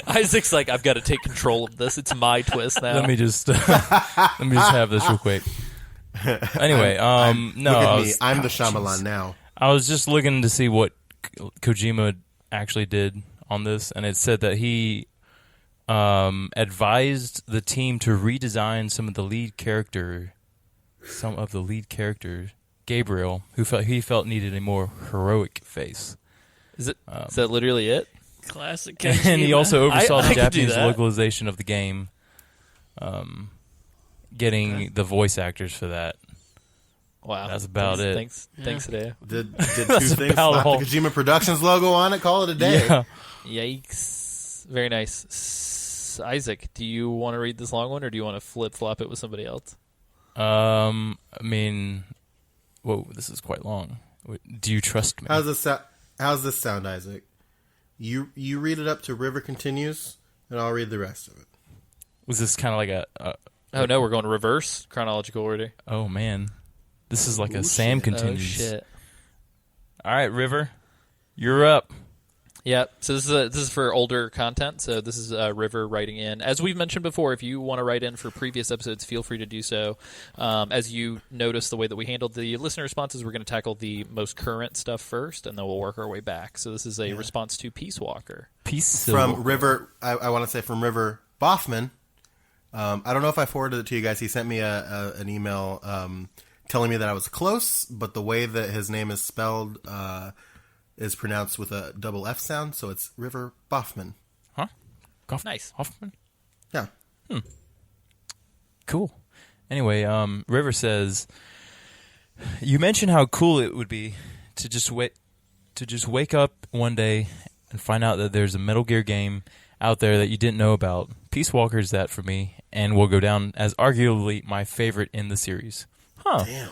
A: Isaac's like, I've got to take control of this. It's my twist now.
D: Let me just have this real quick. Anyway, no,
C: Look at
D: I
C: me.
D: was,
C: I'm the Shyamalan now.
D: I was just looking to see what Kojima actually did on this, and it said that he advised the team to redesign some of the lead characters, Gabriel, who he felt needed a more heroic face.
A: Is that literally it?
B: Classic.
D: And he
B: Kojima.
D: also oversaw
A: I
D: the
A: could do
D: Japanese
A: that.
D: localization of the game, getting the voice actors for that.
A: Wow.
D: That's about it.
A: Thanks, Hideo.
C: Did two things
D: about
C: slap
D: all.
C: the Kojima Productions logo on it? Call it a day.
D: Yeah.
A: Yikes. Very nice. Isaac, do you want to read this long one, or do you want to flip-flop it with somebody else?
D: I mean, whoa, this is quite long. Do you trust me?
C: How's this sound, Isaac? You read it up to River Continues, and I'll read the rest of it.
D: Was this kind of like a
A: Oh, no, we're going reverse chronological order.
D: oh man, this is like a Sam
C: shit.
D: continues.
A: Oh, shit.
D: All right, River, you're up.
A: Yep. So this is for older content. So this is River writing in. As we've mentioned before, if you want to write in for previous episodes, feel free to do so. As you notice, the way that we handled the listener responses, we're going to tackle the most current stuff first, and then we'll work our way back. So this is a response to Peace Walker.
D: Peace
C: From River, I want to say from River Boffman. I don't know if I forwarded it to you guys. He sent me an email telling me that I was close, but the way that his name is spelled is pronounced with a double F sound, so it's River Boffman.
D: Huh?
A: Nice.
D: Hoffman?
C: Yeah.
D: Cool. Anyway, River says, you mentioned how cool it would be to just wake up one day and find out that there's a Metal Gear game out there that you didn't know about. Peace Walker is that for me, and will go down as arguably my favorite in the series. Huh.
C: Damn.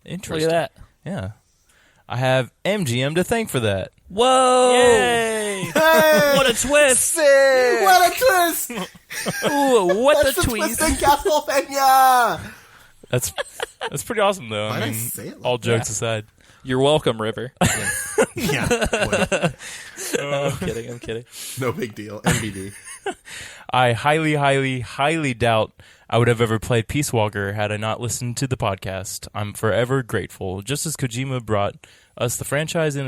D: Interesting.
A: Look at that.
D: Yeah. I have MGM to thank for that.
B: Whoa!
A: Yay!
B: What a twist!
C: What a twist!
A: Ooh, what
C: That's
A: the
C: the
A: tweet?
C: twist in Castlevania!
D: That's pretty awesome, though.
C: Why'd
D: I
C: I
D: mean,
C: say it like
D: all jokes aside.
A: You're welcome, River.
C: Yeah. Whatever.
A: I'm kidding.
C: No big deal. NBD.
D: I highly, highly, highly doubt I would have ever played Peace Walker had I not listened to the podcast. I'm forever grateful. Just as Kojima brought us the franchise in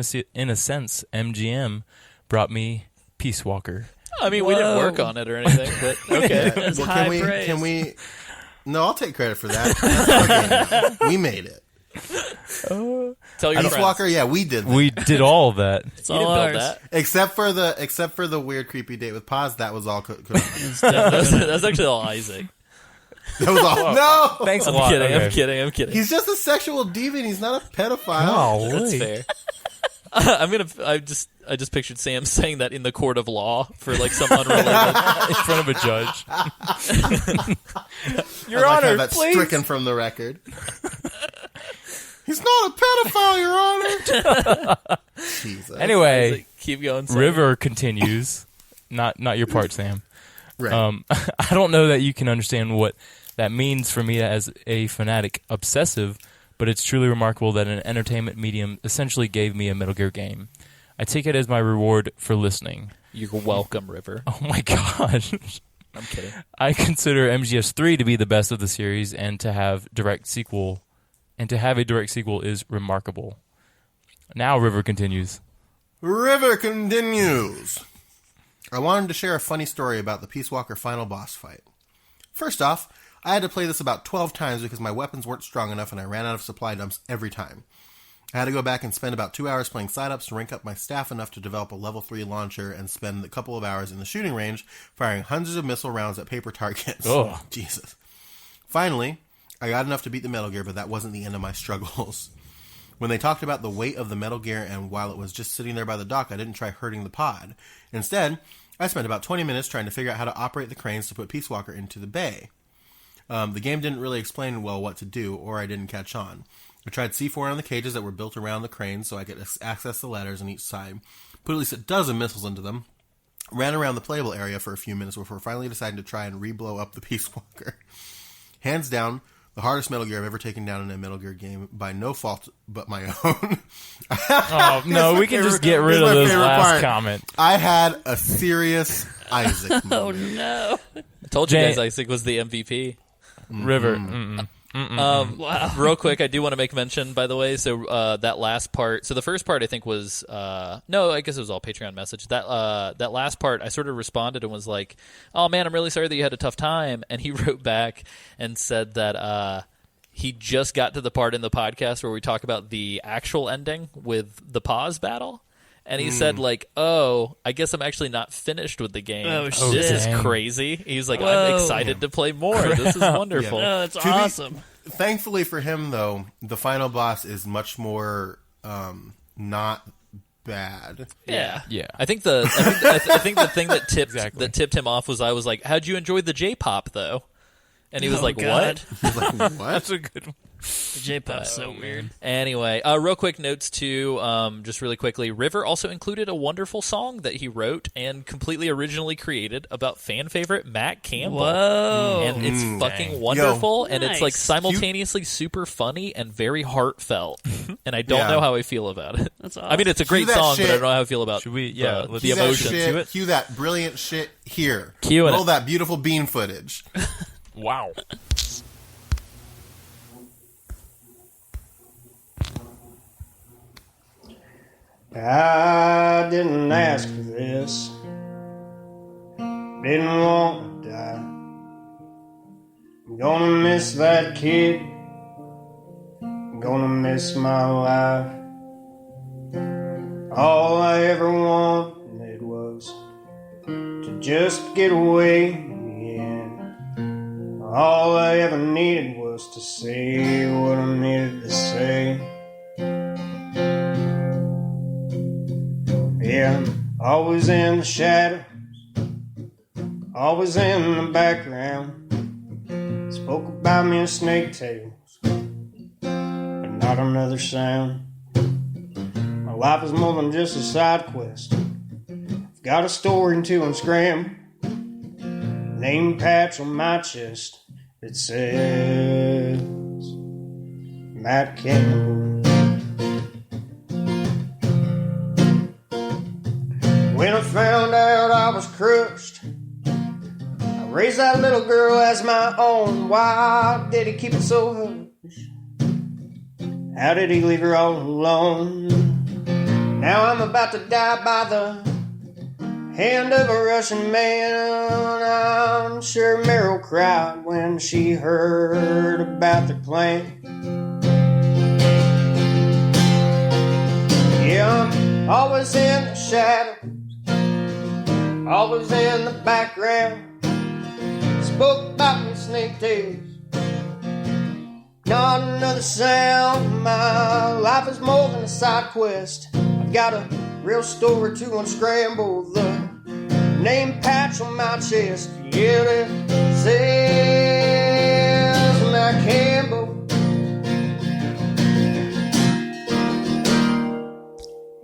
D: a sense, MGM brought me Peace Walker.
A: I mean, we didn't work on it or anything, but okay.
B: That's
C: Well,
B: high praise.
C: can we? No, I'll take credit for that. That's our game. We made it.
A: Tell your
C: Peace
A: friends.
C: Walker, yeah, we did that.
D: We did all of that.
B: It's
A: You
B: all
A: didn't build
B: ours.
A: that.
C: Except for the weird creepy date with Paz, that was all.
A: That's actually all Isaac.
C: That was all. No,
D: Thanks a
A: I'm
D: lot.
A: kidding.
D: Okay.
A: I'm kidding.
C: he's just a sexual deviant. He's not a pedophile.
D: Golly.
A: That's fair. I just pictured Sam saying that in the court of law for like some unrelated.
D: In front of a judge. Your
C: I'd like to
D: Honor,
C: have that
D: please.
C: stricken from the record. He's not a pedophile, Your Honor. Jesus.
D: Anyway,
A: Isaac, keep going. Sam.
D: River continues. Not your part, Sam.
C: Right.
D: I don't know that you can understand what that means for me as a fanatic obsessive, but it's truly remarkable that an entertainment medium essentially gave me a Metal Gear game. I take it as my reward for listening.
A: You're welcome, River.
D: Oh my gosh.
A: I'm kidding.
D: I consider MGS3 to be the best of the series, and to have a direct sequel is remarkable. Now River continues.
C: River continues. I wanted to share a funny story about the Peace Walker final boss fight. First off, I had to play this about 12 times because my weapons weren't strong enough and I ran out of supply dumps every time. I had to go back and spend about 2 hours playing side-ups to rank up my staff enough to develop a level 3 launcher and spend a couple of hours in the shooting range firing hundreds of missile rounds at paper targets.
D: Oh.
C: Jesus. Finally, I got enough to beat the Metal Gear, but that wasn't the end of my struggles. When they talked about the weight of the Metal Gear and while it was just sitting there by the dock, I didn't try hurting the pod. Instead, I spent about 20 minutes trying to figure out how to operate the cranes to put Peace Walker into the bay. The game didn't really explain well what to do, or I didn't catch on. I tried C4 on the cages that were built around the cranes so I could access the ladders on each side, put at least a dozen missiles into them, ran around the playable area for a few minutes before finally deciding to try and re-blow up the Peace Walker. Hands down, the hardest Metal Gear I've ever taken down in a Metal Gear game by no fault but my own.
D: Oh, no, we can just get rid of
C: my
D: this
C: favorite
D: last
C: part.
D: comment.
C: I had a serious Isaac moment.
B: Oh no!
A: I told you
D: Jay-
A: guys Isaac was the MVP.
D: River.
B: Wow.
A: Real quick, I do want to make mention, by the way. So that last part. So the first part, I think, was no. I guess it was all Patreon message. That last part, I sort of responded and was like, "Oh man, I'm really sorry that you had a tough time." And he wrote back and said that he just got to the part in the podcast where we talk about the actual ending with the pause battle. And he said, like, oh, I guess I'm actually not finished with the game.
B: Oh,
A: This
B: shit.
A: is
D: Dang.
A: crazy. He's like,
B: Whoa.
A: I'm excited to play more. This is wonderful.
B: No, that's
C: To be-
B: awesome.
C: Thankfully for him, though, the final boss is much more not bad.
A: Yeah.
D: Yeah.
A: I think the thing that tipped
D: Exactly.
A: him off was I was like, how'd you enjoy the J-pop, though? And he was
B: Oh,
A: like,
B: God.
A: what?
C: He's like, what?
D: That's a good one.
B: The J-pop's so weird.
A: Anyway, real quick notes too, just really quickly. River also included a wonderful song that he wrote and completely originally created about fan favorite Matt Campbell.
B: Whoa!
A: And it's fucking
D: Dang.
A: wonderful, and it's like
B: Nice.
A: simultaneously super funny and very heartfelt. And I don't
C: Yeah.
A: know how I feel about it.
B: That's
A: I mean, it's a great
C: that
A: song, but I
C: shit.
A: don't know how I feel about
D: Should we- yeah, let's-
A: the
C: Cue that
A: emotions.
C: shit,
D: to it?
C: Cue that brilliant shit here.
A: Cueing
C: Roll
A: it.
C: that beautiful bean footage.
D: Wow.
E: I didn't ask for this. Didn't want to die. I'm gonna miss that kid. I'm gonna miss my life. All I ever wanted was to just get away. Yeah. All I ever needed was to say what I needed to say. Yeah, I'm always in the shadows, always in the background. Spoke about me in snake tales, but not another sound. My life is more than just a side quest. I've got a story and two unscrambled. Name patch on my chest that says Matt Campbell. When I found out I was crushed, I raised that little girl as my own. Why did he keep it so hush? How did he leave her all alone? Now I'm about to die by the hand of a Russian man. I'm sure Meryl cried when she heard about their plan. Yeah, I'm always in the shadows, always in the background. Spoke about me snake tails, not another sound. My life is more than a side quest. I've got a real story to unscramble. The name patch on my chest, yeah, it says Matt Campbell.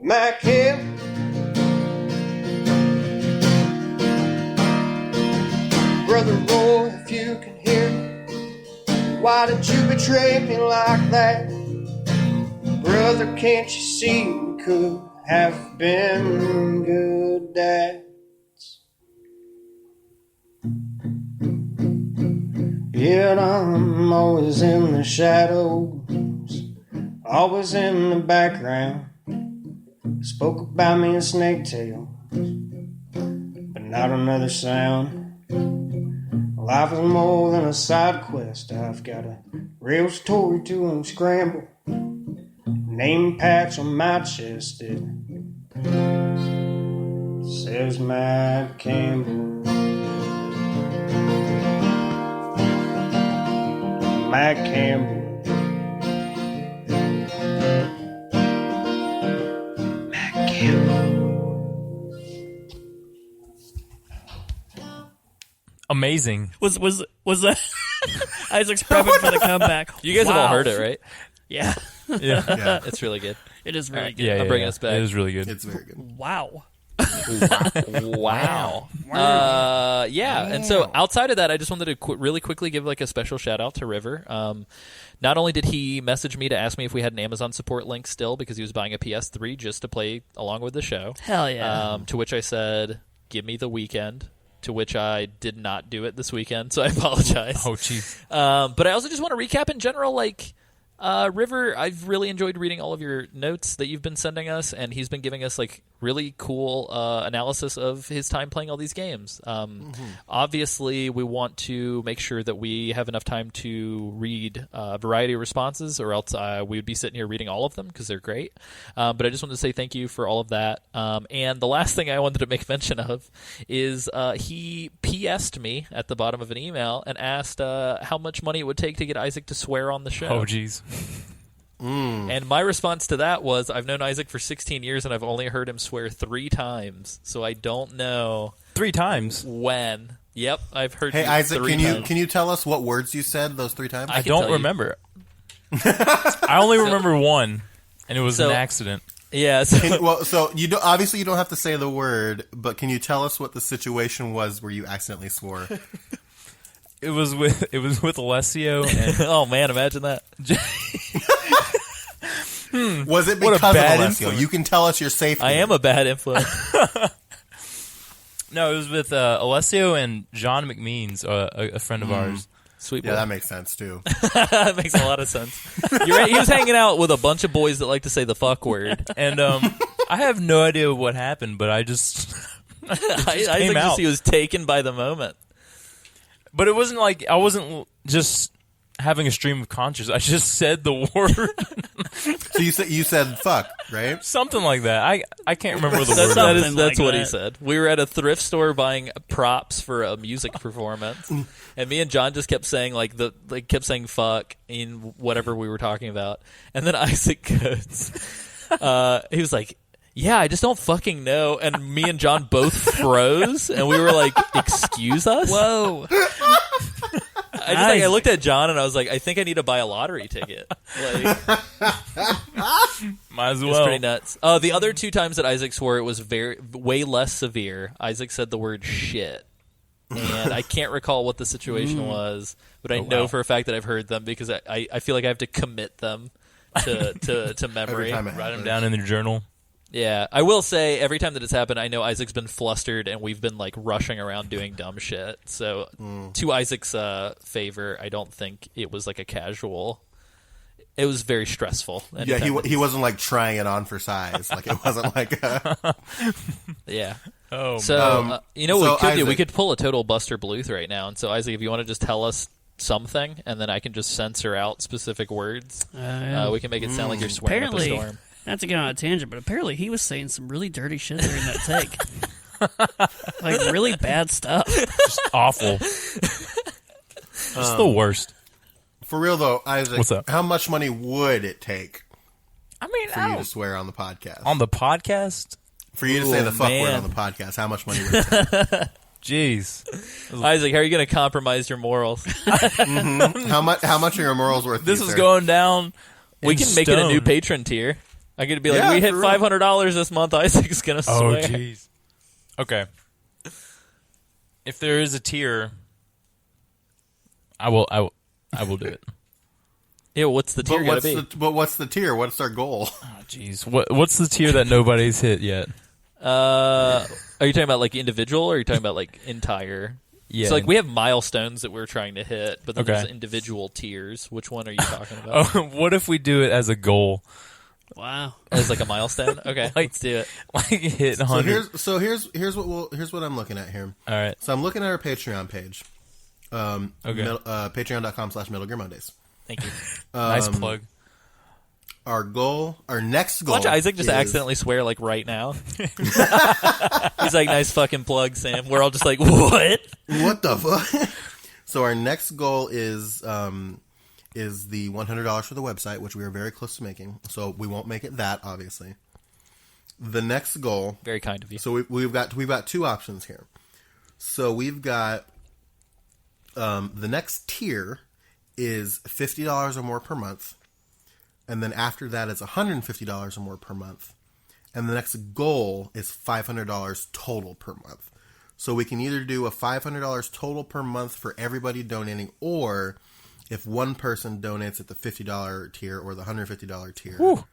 E: Matt Campbell. Brother Roy, if you can hear me, why did you betray me like that? Brother, can't you see we could have been good dads? Yet I'm always in the shadows, always in the background. Spoke about me in snake tails, but not another sound. Life is more than a side quest. I've got a real story to unscramble. Name patch on my chest, it says Matt Campbell. Matt Campbell. Matt Campbell.
D: Amazing.
B: Was that Isaac's prepping for the comeback?
A: You guys have all
B: Wow.
A: heard it, right?
B: Yeah,
D: Yeah.
C: Yeah,
A: It's really good.
B: it is really good.
D: Yeah,
A: I'm bringing us back.
D: It is really good.
C: it's very good.
B: Wow.
A: Wow. Yeah. And so outside of that, I just wanted to really quickly give like a special shout out to River. Not only did he message me to ask me if we had an Amazon support link still because he was buying a PS3 just to play along with the show.
B: Hell yeah.
A: To which I said, give me the weekend. To which I did not do it this weekend, so I apologize.
D: Oh, jeez.
A: But I also just want to recap in general, like, River, I've really enjoyed reading all of your notes that you've been sending us, and he's been giving us, like, really cool analysis of his time playing all these games. Obviously, we want to make sure that we have enough time to read a variety of responses, or else we would be sitting here reading all of them, because they're great. But I just wanted to say thank you for all of that. And the last thing I wanted to make mention of is he PS'd me at the bottom of an email and asked how much money it would take to get Isaac to swear on the show.
D: Oh, jeez.
A: And my response to that was, I've known Isaac for 16 years, and I've only heard him swear 3 times, so I don't know
D: 3 times.
A: when. Yep, I've heard.
C: Hey
A: you
C: Isaac,
A: 3 times.
C: can you tell us what words you said those 3 times?
A: I
D: I
A: can tell
D: don't
A: you.
D: remember. I only remember one, and it was
A: So-
D: an accident.
A: Yeah. So,
C: Well, so obviously you don't have to say the word, but can you tell us what the situation was where you accidentally swore?
D: It was with Alessio and
A: oh man, imagine that.
C: Was it
D: What a
C: because of
D: bad
C: Alessio?
D: influence.
C: You can tell us your safety.
A: I am a bad influence.
D: no, it was with Alessio and John McMeans, a friend of ours.
A: Sweet boy.
C: Yeah, that makes sense too.
A: that makes a lot of sense. You're right. He was hanging out with a bunch of boys that like to say the fuck word.
D: And I have no idea what happened, but I just
A: Isaac
D: came out.
A: he was taken by the moment.
D: But it wasn't like I wasn't just having a stream of consciousness. I just said the word,
C: So you said fuck, right?
D: something like that. I can't remember the
A: That's,
D: word.
B: Something
A: that's
B: like
A: what he
B: that.
A: said. We were at a thrift store buying props for a music performance, and me and John just kept saying kept saying fuck in whatever we were talking about, and then Isaac goes, he was like, "Yeah, I just don't fucking know," and me and John both froze, and we were like, "Excuse us."
B: Whoa.
A: I looked at John and I was like, I think I need to buy a lottery ticket. Like,
D: Might as
A: it's
D: well.
A: pretty nuts. The other 2 times that Isaac swore, it was way less severe. Isaac said the word shit. and I can't recall what the situation was, but I know for a fact that I've heard them because I feel like I have to commit them to memory.
D: Write them down in your journal.
A: Yeah, I will say every time that it's happened, I know Isaac's been flustered and we've been like rushing around doing dumb shit. So to Isaac's favor, I don't think it was like a casual. It was very stressful.
C: Yeah, he wasn't like trying it on for size. Like it wasn't like.
A: Yeah.
D: Oh,
A: so you know what
C: so
A: we could do?
C: Isaac-
A: We could pull a total Buster Bluth right now. And so Isaac, if you want to just tell us something, and then I can just censor out specific words, we can make it sound like you're swearing up a
B: Apparently,
A: storm.
B: not to get on a tangent, but apparently he was saying some really dirty shit during that take. Like, really bad stuff.
D: just awful. Just the worst.
C: For real though, Isaac,
D: What's up?
C: how much money would it take
D: I mean,
C: for you to swear on the podcast?
D: on the podcast?
C: For you to say the fuck word
D: man.
C: on the podcast, how much money would it take?
D: Jeez.
A: Isaac, how are you going to compromise your morals?
C: How much are your morals worth?
D: This
C: to you,
D: is
C: sir?
D: going down.
A: We
D: in
A: can make it a new
D: stone.
A: patron tier. I could be like,
C: Yeah,
A: we hit
C: for real.
A: $500 this month. Isaac's going to
D: Oh,
A: swear.
D: jeez. Okay. If there is a tier, I will do it.
A: Yeah, what's the tier going to be?
C: But what's the tier? What's our goal?
D: Oh, jeez. What's the tier that nobody's hit yet?
A: Are you talking about like individual, or are you talking about like entire?
D: Yeah.
A: So like we have milestones that we're trying to hit, but then
D: Okay.
A: there's individual tiers. Which one are you talking about?
D: Oh, what if we do it as a goal?
B: Wow.
A: As like a milestone? Okay, let's do it.
D: Like hit
C: So
D: 100.
C: here's what I'm looking at here.
D: All right.
C: So I'm looking at our Patreon page.
D: Okay.
C: Patreon.com/Metal Gear Mondays.
A: Thank you.
D: Nice plug.
C: Our next goal.
A: Watch Isaac just
C: is-
A: accidentally swear like right now. He's like, nice fucking plug, Sam. We're all just like, what?
C: What the fuck? So our next goal is the $100 for the website, which we are very close to making. So we won't make it that, obviously. The next goal.
A: Very kind of you.
C: So we've got two options here. So we've got the next tier is $50 or more per month, and then after that it's $150 or more per month, and the next goal is $500 total per month. So we can either do a $500 total per month for everybody donating, or if one person donates at the $50 tier or the $150 tier.
D: Woo.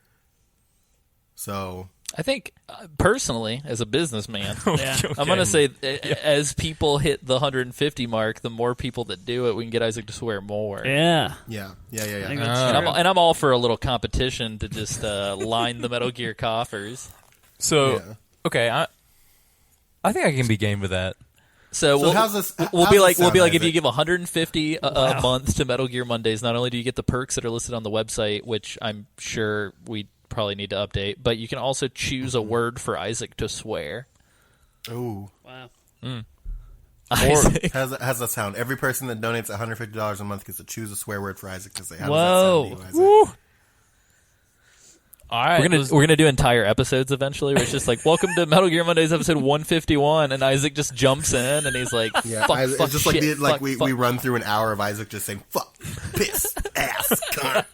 C: So
A: I think, personally, as a businessman,
B: Yeah.
A: I'm going to say as people hit the 150 mark, the more people that do it, we can get Isaac to swear more.
B: Yeah.
C: yeah.
B: I think
A: And
B: that's true.
A: I'm all for a little competition to just line the Metal Gear coffers.
D: So,
C: Yeah.
D: okay, I think I can be game with that.
A: So we'll,
C: how's this-
A: we'll
C: how's
A: be
C: this
A: like,
C: sound,
A: if
C: Isaac?
A: you give 150 a month to Metal Gear Mondays, not only do you get the perks that are listed on the website, which I'm sure we probably need to update, but you can also choose a word for Isaac to swear.
C: Ooh.
B: Wow.
A: Isaac.
C: How's that sound? Every person that donates $150 a month gets to choose a swear word for Isaac to say. How
B: Whoa.
C: does that sound to you, Isaac?
D: All right.
A: We're gonna do entire episodes eventually where it's just like, welcome to Metal Gear Mondays episode 151, and Isaac just jumps in and he's like,
C: Yeah,
A: fuck,
C: Isaac,
A: fuck,
C: it's just
A: shit,
C: like
A: fuck,
C: we
A: fuck.
C: run through an hour of Isaac just saying fuck, piss, ass, cunt.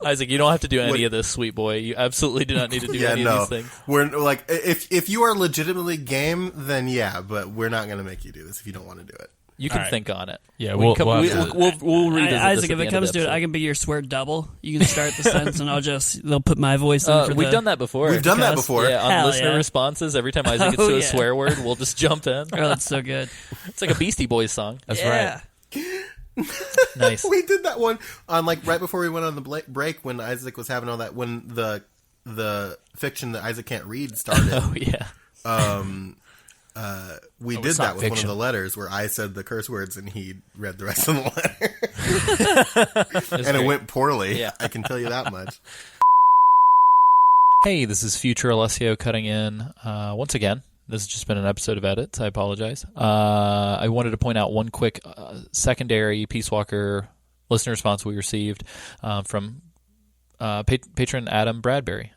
A: Isaac, you don't have to do any of this, sweet boy. You absolutely do not need to do
C: Yeah,
A: any
C: no.
A: of these things.
C: We're like, if you are legitimately game, then yeah, but we're not gonna make you do this if you don't want to do it.
A: You can
D: All right.
A: think on it.
D: Yeah,
A: we
D: we'll
A: can
D: have
A: we'll,
D: to-
A: we'll revisit
B: Isaac,
A: this
B: if it comes to it, I can be your swear double. You can start the sentence, and they'll put my voice in for
A: We've
B: the...
A: done that before.
C: We've done that
B: Because-
C: before.
A: Yeah, on
B: Hell
A: listener
B: yeah.
A: responses, every time Isaac gets
B: Oh,
A: to a
B: yeah.
A: swear word, we'll just jump in.
B: Oh, that's so good.
A: It's like a Beastie Boys song.
D: That's
B: Yeah.
D: right.
A: Nice.
C: We did that one on like right before we went on the break when Isaac was having all that when the fiction that Isaac can't read started.
A: Oh yeah.
C: We did
D: it's
C: that
D: not
C: with one
D: fiction.
C: of the letters where I said the curse words and he read the rest of the letter. And it went poorly.
A: Yeah.
C: I can tell you that much.
A: Hey, this is future Alessio cutting in once again. This has just been an episode of Edits. I apologize. I wanted to point out one quick secondary Peace Walker listener response we received from patron Adam Bradbury,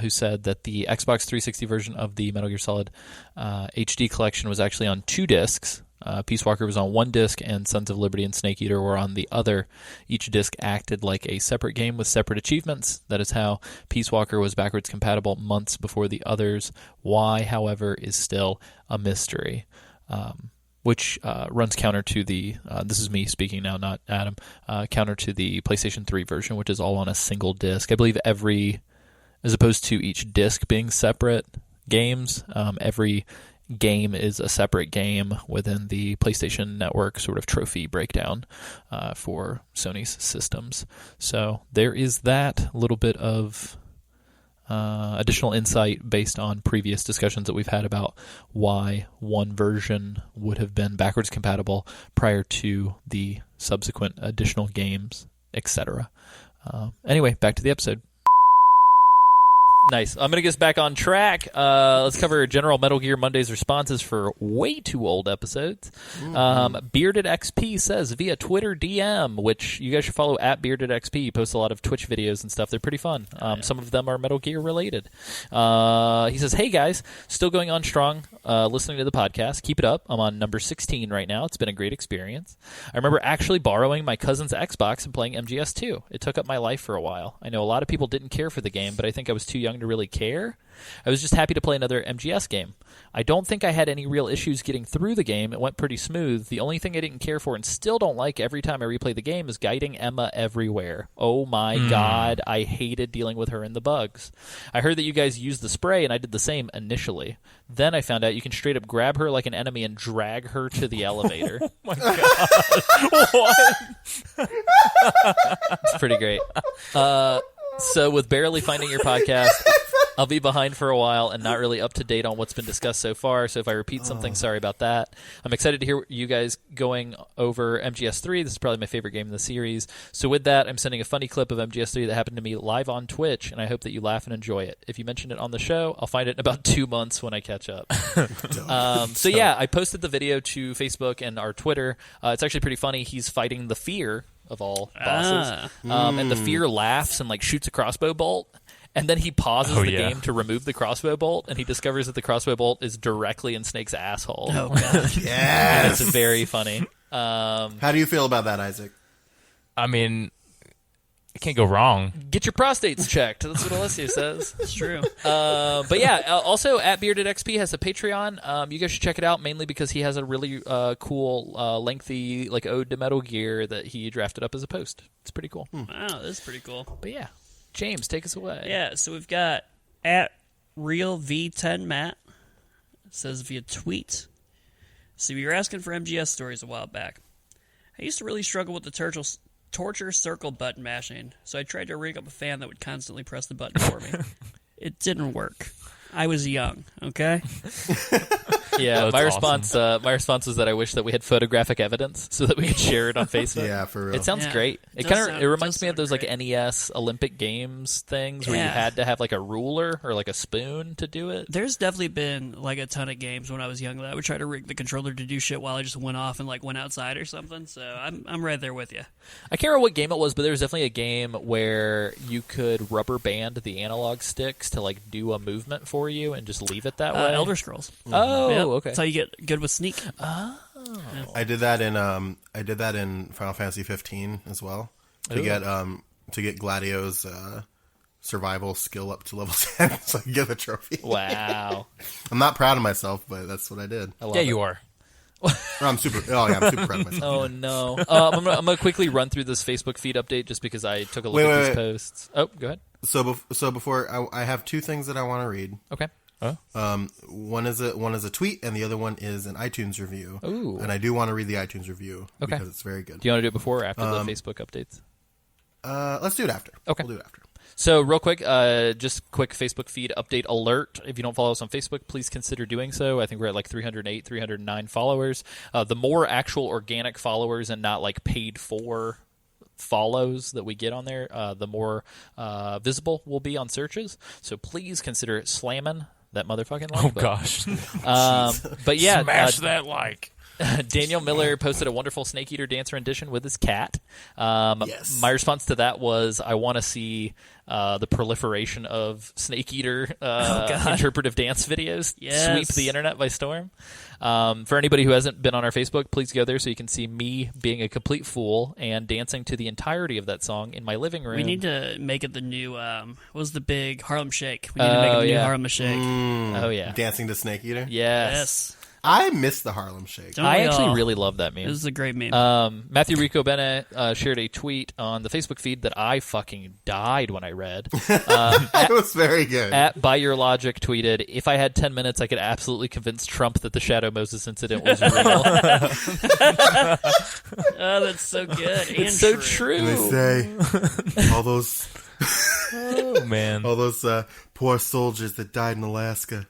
A: who said that the Xbox 360 version of the Metal Gear Solid HD collection was actually on 2 discs, Peace Walker was on one disc, and Sons of Liberty and Snake Eater were on the other. Each disc acted like a separate game with separate achievements. That is how Peace Walker was backwards compatible months before the others. Why, however, is still a mystery. Which runs counter to the, this is me speaking now, not Adam, counter to the PlayStation 3 version, which is all on a single disc. I believe as opposed to each disc being separate games, every game is a separate game within the PlayStation Network sort of trophy breakdown for Sony's systems. So there is that little bit of additional insight based on previous discussions that we've had about why one version would have been backwards compatible prior to the subsequent additional games, etc. Anyway, back to the episode. Nice. I'm going to get us back on track. Let's cover general Metal Gear Monday's responses for way too old episodes. Bearded XP says via Twitter DM, which you guys should follow at Bearded XP. He posts a lot of Twitch videos and stuff. They're pretty fun. Some of them are Metal Gear related. He says, hey guys, still going on strong listening to the podcast. Keep it up. I'm on number 16 right now. It's been a great experience. I remember actually borrowing my cousin's Xbox and playing MGS2. It took up my life for a while. I know a lot of people didn't care for the game, but I think I was too young to really care. I was just happy to play another MGS game. I don't think I had any real issues getting through the game. It went pretty smooth. The only thing I didn't care for and still don't like every time I replay the game is guiding Emma everywhere. Oh my god, I hated dealing with her and the bugs. I heard that you guys used the spray, and I did the same initially. Then I found out you can straight up grab her like an enemy and drag her to the elevator.
D: Oh my god. What?
A: It's pretty great. So with barely finding your podcast, I'll be behind for a while and not really up to date on what's been discussed so far, so if I repeat something, sorry about that. I'm excited to hear you guys going over MGS3. This is probably my favorite game in the series. So with that, I'm sending a funny clip of MGS3 that happened to me live on Twitch, and I hope that you laugh and enjoy it. If you mention it on the show, I'll find it in about 2 months when I catch up. So yeah, I posted the video to Facebook and our Twitter. It's actually pretty funny. He's fighting the Fear of all bosses. And the Fear laughs and like shoots a crossbow bolt. And then he pauses the game to remove the crossbow bolt, and he discovers that the crossbow bolt is directly in Snake's asshole.
B: Oh, God.
C: Yes!
A: And it's very funny.
C: How do you feel about that, Isaac?
D: I mean, it can't go wrong.
A: Get your prostates checked. That's what Alessio says.
B: It's true.
A: But yeah, also at Bearded XP has a Patreon. You guys should check it out, mainly because he has a really cool, lengthy like ode to Metal Gear that he drafted up as a post. It's pretty cool.
B: Wow, that's pretty cool.
A: But yeah, James, take us away.
B: Yeah, so we've got at RealV10Matt. It says via tweet. So you were asking for MGS stories a while back. I used to really struggle with the torture circle button mashing, so I tried to rig up a fan that would constantly press the button for me. It didn't work. I was young, okay?
A: Yeah,
D: That's
A: my
D: awesome.
A: my response was that I wish that we had photographic evidence so that we could share it on Facebook.
C: Yeah, for real.
A: It sounds
B: Yeah.
A: great.
B: It
A: It
B: does
A: kind of
B: sound-
A: it reminds
B: does
A: me of those
B: sound
A: like NES Olympic Games things where you
B: Yeah.
A: had to have like a ruler or like a spoon to do it.
B: There's definitely been like a ton of games when I was young that I would try to rig the controller to do shit while I just went off and like went outside or something. So I'm right there with you.
A: I can't remember what game it was, but there was definitely a game where you could rubber band the analog sticks to like do a movement for you and just leave it that way.
B: Elder Scrolls.
A: Oh,
B: Yep.
A: okay.
B: That's how you get good with sneak.
C: I did that in Final Fantasy 15 as well to get Gladio's survival skill up to level 10 so I can get the trophy.
A: Wow.
C: I'm not proud of myself, but that's what I did.
A: I love
D: Yeah,
A: it.
D: you are.
C: I'm super proud of myself.
A: Oh no! I'm gonna quickly run through this Facebook feed update just because I took a look at these posts. Oh, go ahead.
C: So before I have two things that I want to read.
A: Okay.
C: One is a tweet, and the other one is an iTunes review.
A: Ooh.
C: And I do want to read the iTunes review because it's very good.
A: Do you want to do it before or after the Facebook updates?
C: Let's do it after.
A: Okay.
C: We'll do it after.
A: So real quick, just quick Facebook feed update alert. If you don't follow us on Facebook, please consider doing so. I think we're at like 308, 309 followers. The more actual organic followers and not like paid for follows that we get on there, the more visible we'll be on searches. So please consider slamming that motherfucking like
D: Oh
A: button.
D: gosh.
A: But yeah,
D: Smash that like.
A: Daniel Miller posted a wonderful Snake Eater dance rendition with his cat.
C: Yes.
A: My response to that was, I want to see the proliferation of Snake Eater interpretive dance videos sweep the internet by storm. For anybody who hasn't been on our Facebook, please go there so you can see me being a complete fool and dancing to the entirety of that song in my living room.
B: We need to make it the new, what was the big Harlem Shake? We need to make it the new Harlem Shake.
A: Oh, yeah.
C: Dancing to Snake Eater?
A: Yes.
C: I miss the Harlem Shake.
B: Don't
A: I
B: we
A: actually
B: all?
A: really love that meme.
B: This is a great meme.
A: Matthew Rico Bennett shared a tweet on the Facebook feed that I fucking died when I read.
C: It was very good.
A: At By Your Logic tweeted, if I had 10 minutes, I could absolutely convince Trump that the Shadow Moses incident was real.
B: Oh, that's so good.
A: It's so true.
C: And they say all those
D: Oh man.
C: all those poor soldiers that died in Alaska.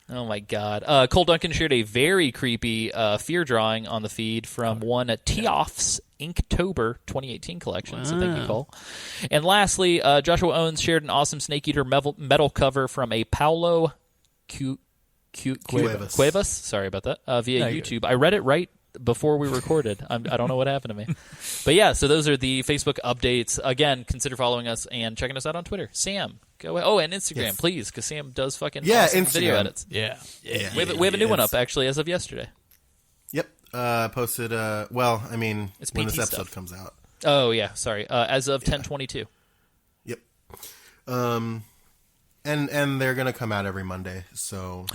A: Oh my god. Cole Duncan shared a very creepy fear drawing on the feed from one Teoff's Inktober 2018 collection. So thank you, Cole. And lastly, Joshua Owens shared an awesome Snake Eater metal cover from a Paulo Cuevas. Sorry about that. Via YouTube. I read it right before we recorded. I don't know what happened to me. But yeah, so those are the Facebook updates. Again, consider following us and checking us out on Twitter. Sam, go away. Oh, and Instagram, please, because Sam does fucking awesome video edits.
D: Yeah.
A: We have a new one up, actually, as of yesterday.
C: Yep. Posted, well, I mean,
A: It's
C: when
A: PT
C: this episode
A: stuff.
C: comes out.
A: Oh, yeah, sorry. As of 10/22.
C: Yep. And they're going to come out every Monday, so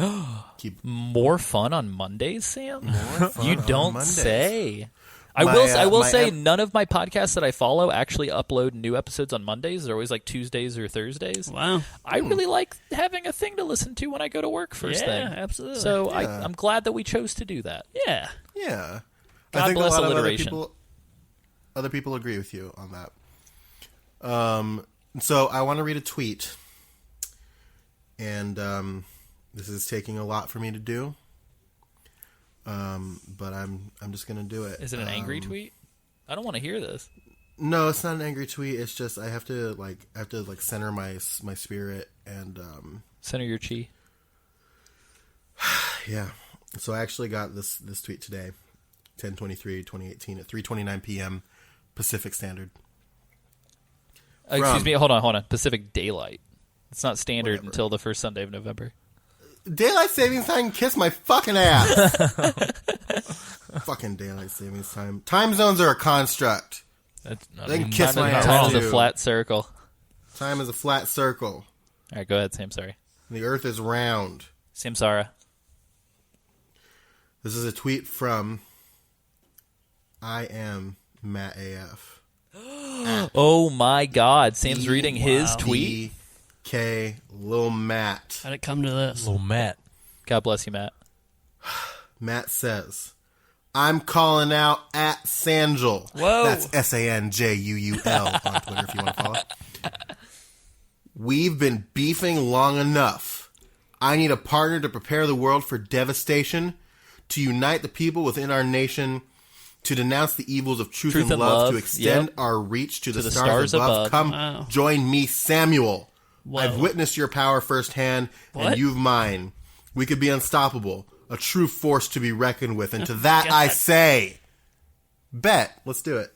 C: keep...
A: More fun on Mondays, Sam?
C: More fun
A: You
C: on
A: don't
C: Mondays.
A: say.
C: My,
A: I will
C: my
A: say
C: ep-
A: none of my podcasts that I follow actually upload new episodes on Mondays. They're always like Tuesdays or Thursdays.
B: Wow.
A: I really like having a thing to listen to when I go to work first thing.
B: Yeah, absolutely.
A: So I'm glad that we chose to do that.
B: Yeah.
C: Yeah.
A: God
C: I think
A: bless
C: a lot
A: alliteration.
C: of other people agree with you on that. So I want to read a tweet. And this is taking a lot for me to do. But I'm just going to do it.
A: Is it an angry tweet? I don't want to hear this.
C: No, it's not an angry tweet. It's just I have to center my spirit and
A: Center your chi.
C: yeah. So I actually got this tweet today, 10/23/2018 at 3:29 p.m. Pacific Standard.
A: Excuse me, hold on. Pacific Daylight. It's not standard
C: Whatever.
A: until the first Sunday of November.
C: Daylight savings time, kiss my fucking ass. Fucking daylight savings time. Time zones are a construct.
D: That's not
C: They can
D: even-
C: kiss
D: not
C: my
D: even
C: ass.
A: Time is
C: too.
A: a flat circle.
C: Time is a flat circle.
A: All right, go ahead, Sam. Sorry.
C: The earth is round.
A: Samsara.
C: This is a tweet from I am Matt AF.
A: Oh my God! Sam's reading his tweet.
C: K Lil Matt.
B: How'd it come to this?
D: Little Matt.
A: God bless you, Matt.
C: Matt says, I'm calling out at Sanjul.
B: Whoa.
C: That's SANJUUL on Twitter if you want to follow. We've been beefing long enough. I need a partner to prepare the world for devastation, to unite the people within our nation, to denounce the evils of truth and love, to extend our reach to the stars above. Come join me, Samuel.
B: Whoa.
C: I've witnessed your power firsthand,
B: What?
C: and you've mine. We could be unstoppable, a true force to be reckoned with, and to that I say, bet. Let's do it.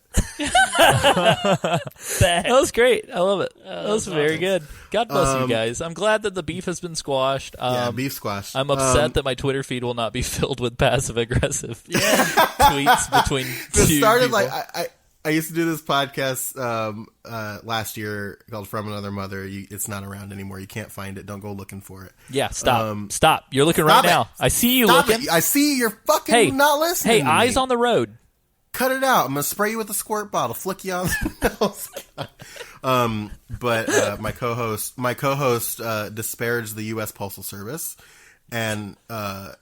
A: That was great. I love it. That was very good. God bless you guys. I'm glad that the beef has been squashed.
C: Yeah, beef squash.
A: I'm upset that my Twitter feed will not be filled with passive aggressive tweets between
C: This
A: two
C: started
A: people.
C: like I used to do this podcast last year called From Another Mother. It's not around anymore. You can't find it. Don't go looking for it.
A: Yeah, stop. Stop. You're looking right
C: Stop it.
A: now. I see you
C: Stop
A: looking.
C: it. I see you're fucking not listening.
A: Hey,
C: to
A: eyes
C: me.
A: on the road.
C: Cut it out. I'm gonna spray you with a squirt bottle, flick you on the nose. But my co-host disparaged the U.S. Postal Service, and a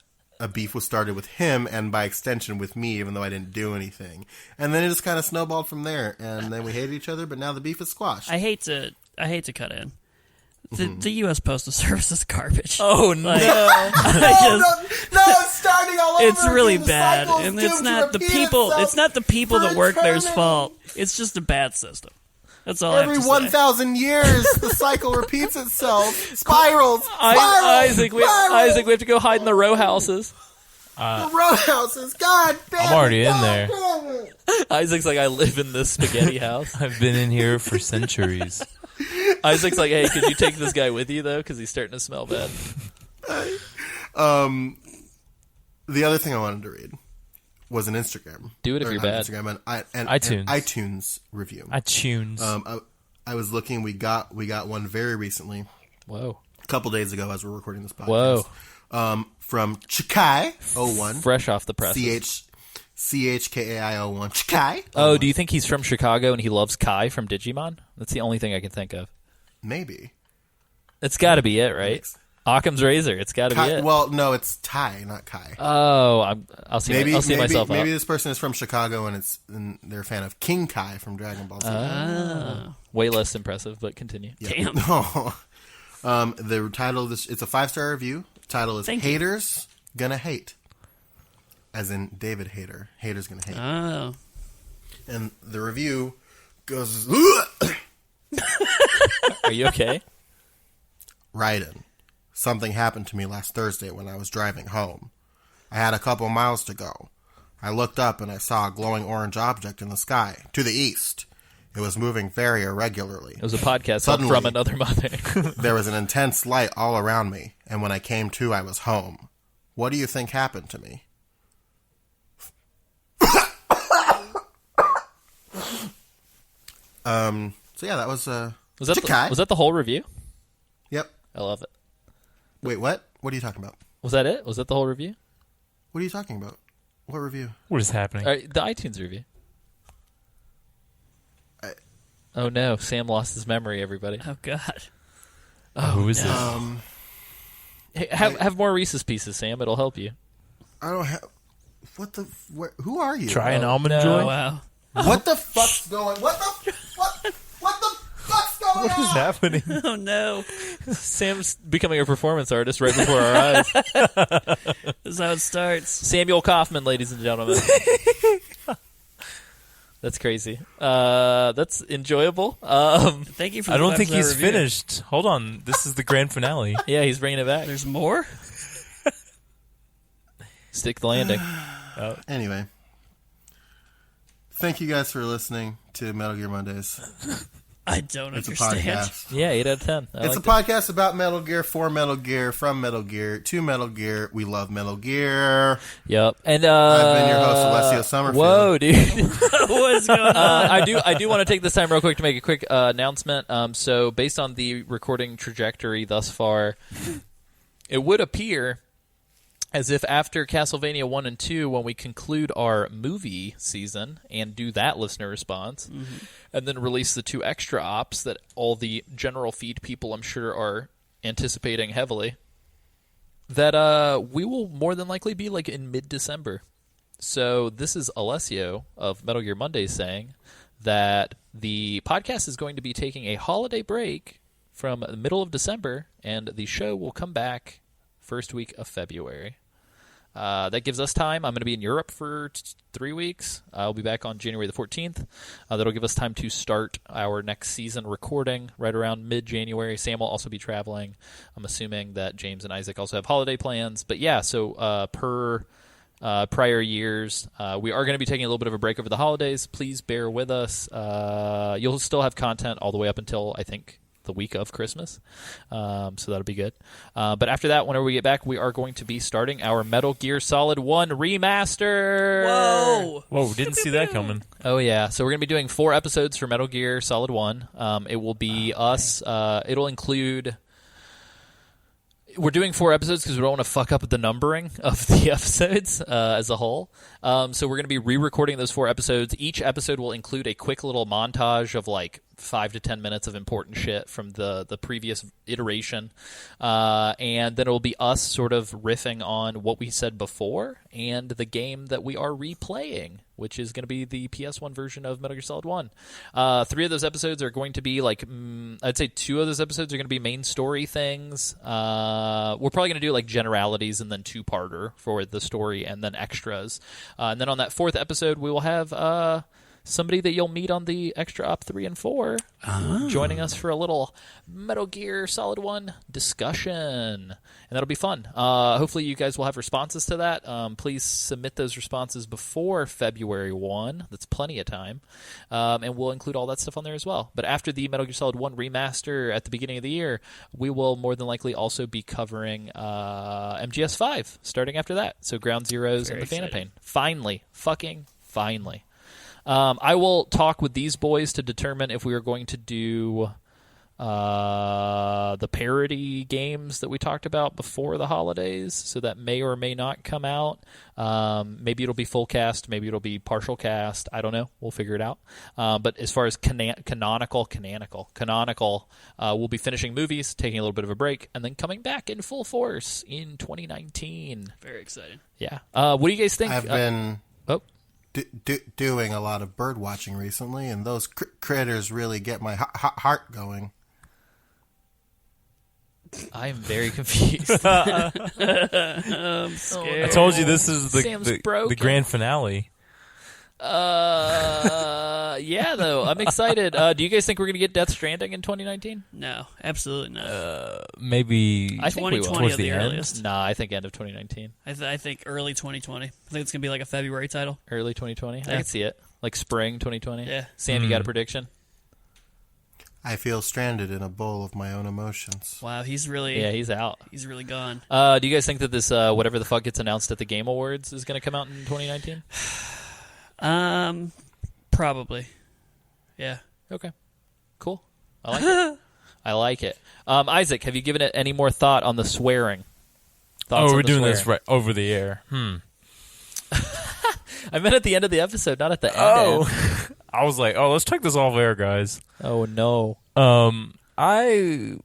C: beef was started with him, and by extension with me, even though I didn't do anything. And then it just kind of snowballed from there, and then we hated each other. But now the beef is squashed.
B: I hate to cut in. The U.S. Postal Service is garbage.
A: Oh no!
B: I just-
C: No, it's starting all over.
B: it's really
C: again. The
B: bad,
C: cycle's
B: and it's
C: doomed to
B: not the
C: repeat
B: people.
C: itself
B: It's not the people
C: for
B: that work there's
C: eternity.
B: fault. It's just a bad system. That's all I have
C: Every
B: to say.
C: 1,000 years, the cycle repeats itself. Spirals.
A: Isaac, we have to go hide in the row houses.
C: The row houses. God damn it.
D: I'm already in
C: God
D: there.
C: damn it.
A: Isaac's like, I live in this spaghetti house.
D: I've been in here for centuries.
A: Isaac's like, hey, could you take this guy with you, though? Because he's starting to smell bad.
C: The other thing I wanted to read was an Instagram.
A: Do it if
C: or
A: you're
C: not
A: bad.
C: Instagram, an
D: iTunes.
C: iTunes review.
D: iTunes.
C: I was looking. We got one very recently,
A: Whoa.
C: a couple days ago, as we're recording this
A: Whoa.
C: podcast. From Chikai01.
A: Fresh off the press.
C: CHKAI01. Chikai.
A: Oh, do you think he's from Chicago and he loves Kai from Digimon? That's the only thing I can think of.
C: Maybe.
A: It's got to be it, right? Occam's razor. It's got to be it.
C: Well, no, it's Tai, not Kai.
A: Oh, I'll see.
C: Maybe
A: I'll see myself
C: maybe
A: up.
C: this person is from Chicago and they're a fan of King Kai from Dragon Ball Z.
A: Way less impressive, but continue.
B: Damn.
C: The title of this, it's a 5-star review. Title is
B: Thank you.
C: Haters Gonna Hate. As in David Hater. Haters Gonna Hate.
B: Oh.
C: And the review goes,
A: Are you okay?
C: Raiden. Something happened to me last Thursday when I was driving home. I had a couple miles to go. I looked up and I saw a glowing orange object in the sky, to the east. It was moving very irregularly.
A: It was a podcast
C: Suddenly-
A: from another mother.
C: There was an intense light all around me, and when I came to, I was home. What do you think happened to me? So yeah, that was Chikai.
A: Was that the whole review?
C: Yep.
A: I love it.
C: Wait, what? What are you talking about?
A: Was that it? Was that the whole review?
C: What are you talking about? What review?
D: What is happening?
A: All right, the iTunes review. Oh no, Sam lost his memory. Everybody,
B: Oh, God.
D: Who is this?
A: hey, have more Reese's Pieces, Sam. It'll help you.
C: I don't have. Who are you?
D: Try an almond
A: no.
D: joy?
B: Oh, wow.
C: What the fuck's going? What the fuck's going
D: What
C: on?
D: is happening?
B: Oh, no.
A: Sam's becoming a performance artist right before our eyes.
B: This is how it starts.
A: Samuel Kaufman, ladies and gentlemen. That's crazy. That's enjoyable.
B: Thank you for the
D: I don't think
B: 5-star
D: he's
B: review.
D: finished. Hold on. This is the grand finale.
A: Yeah, he's bringing it back.
B: There's more?
A: Stick the landing.
C: Anyway, thank you guys for listening to Metal Gear Mondays.
B: I don't
C: It's a
B: understand.
C: podcast.
A: Yeah, 8 out of 10.
C: It's a podcast about Metal Gear, for Metal Gear, from Metal Gear, to Metal Gear. We love Metal Gear.
A: Yep. And
C: I've been your host, Alessio Summerfield.
A: Whoa, dude.
B: What is going on?
A: I do want to take this time real quick to make a quick announcement. So based on the recording trajectory thus far, it would appear as if after Castlevania 1 and 2, when we conclude our movie season and do that listener response, and then release the 2 extra ops that all the general feed people, I'm sure, are anticipating heavily, that we will more than likely be like in mid-December. So this is Alessio of Metal Gear Mondays saying that the podcast is going to be taking a holiday break from the middle of December, and the show will come back first week of February. That gives us time. I'm going to be in Europe for 3 weeks. I'll be back on January the 14th. That'll give us time to start our next season recording right around mid-January. Sam will also be traveling. I'm assuming that James and Isaac also have holiday plans. But yeah, so per prior years, we are going to be taking a little bit of a break over the holidays. Please bear with us. You'll still have content all the way up until, I think, the week of Christmas, so that'll be good. But after that, whenever we get back, we are going to be starting our Metal Gear Solid 1 remaster.
B: Whoa.
D: Didn't see that coming.
A: Oh yeah, so we're going to be doing 4 episodes for Metal Gear Solid 1. It will be us. It'll include... We're doing 4 episodes because we don't want to fuck up the numbering of the episodes as a whole. So we're going to be re-recording those 4 episodes. Each episode will include a quick little montage of like 5 to 10 minutes of important shit from the previous iteration. And then it will be us sort of riffing on what we said before and the game that we are replaying, which is going to be the PS1 version of Metal Gear Solid 1. 3 of those episodes are going to be like, I'd say 2 of those episodes are going to be main story things. We're probably going to do like generalities and then 2-parter for the story and then extras. And then on that 4th episode, we will have somebody that you'll meet on the Extra Op 3 and 4, joining us for a little Metal Gear Solid 1 discussion. And that'll be fun. Hopefully you guys will have responses to that. Please submit those responses before February 1. That's plenty of time. And we'll include all that stuff on there as well. But after the Metal Gear Solid 1 remaster at the beginning of the year, we will more than likely also be covering MGS 5 starting after that. So Ground Zeroes and the Phantom Pain. Finally. Fucking finally. I will talk with these boys to determine if we are going to do the parody games that we talked about before the holidays, so that may or may not come out. Maybe it'll be full cast, maybe it'll be partial cast. I don't know. We'll figure it out. But as far as canonical, we'll be finishing movies, taking a little bit of a break, and then coming back in full force in 2019.
B: Very exciting.
A: Yeah. What do you guys think?
C: I've been doing a lot of bird watching recently, and those critters really get my heart going.
A: I'm very confused.
B: I'm scared.
D: I told you this is
A: Sam's
D: the
A: broken.
D: grand finale.
A: Yeah, though. I'm excited. Do you guys think we're going to get Death Stranding in 2019?
B: No, absolutely not.
D: Maybe
A: I think we will.
B: 2020
D: towards
B: at the
D: the end?
B: earliest.
A: Nah, I think end of 2019.
B: I think early 2020. I think it's going to be like a February title.
A: Early 2020? I
B: Yeah.
A: can see it. Like spring 2020?
B: Yeah.
A: Sam, you got a prediction?
C: I feel stranded in a bowl of my own emotions.
B: Wow, he's really
A: Yeah, he's out.
B: he's really gone.
A: Do you guys think that this whatever the fuck gets announced at the Game Awards is going to come out in 2019?
B: Probably. Yeah.
A: Okay. Cool. I like it. I like it. Isaac, have you given it any more thought on the swearing? Thoughts
D: Oh,
A: on
D: we're
A: the
D: doing this
A: swearing?
D: right over the air.
A: I meant at the end of the episode, not at the end.
D: Oh, I was like, let's take this off air, guys.
A: Oh, no.
D: I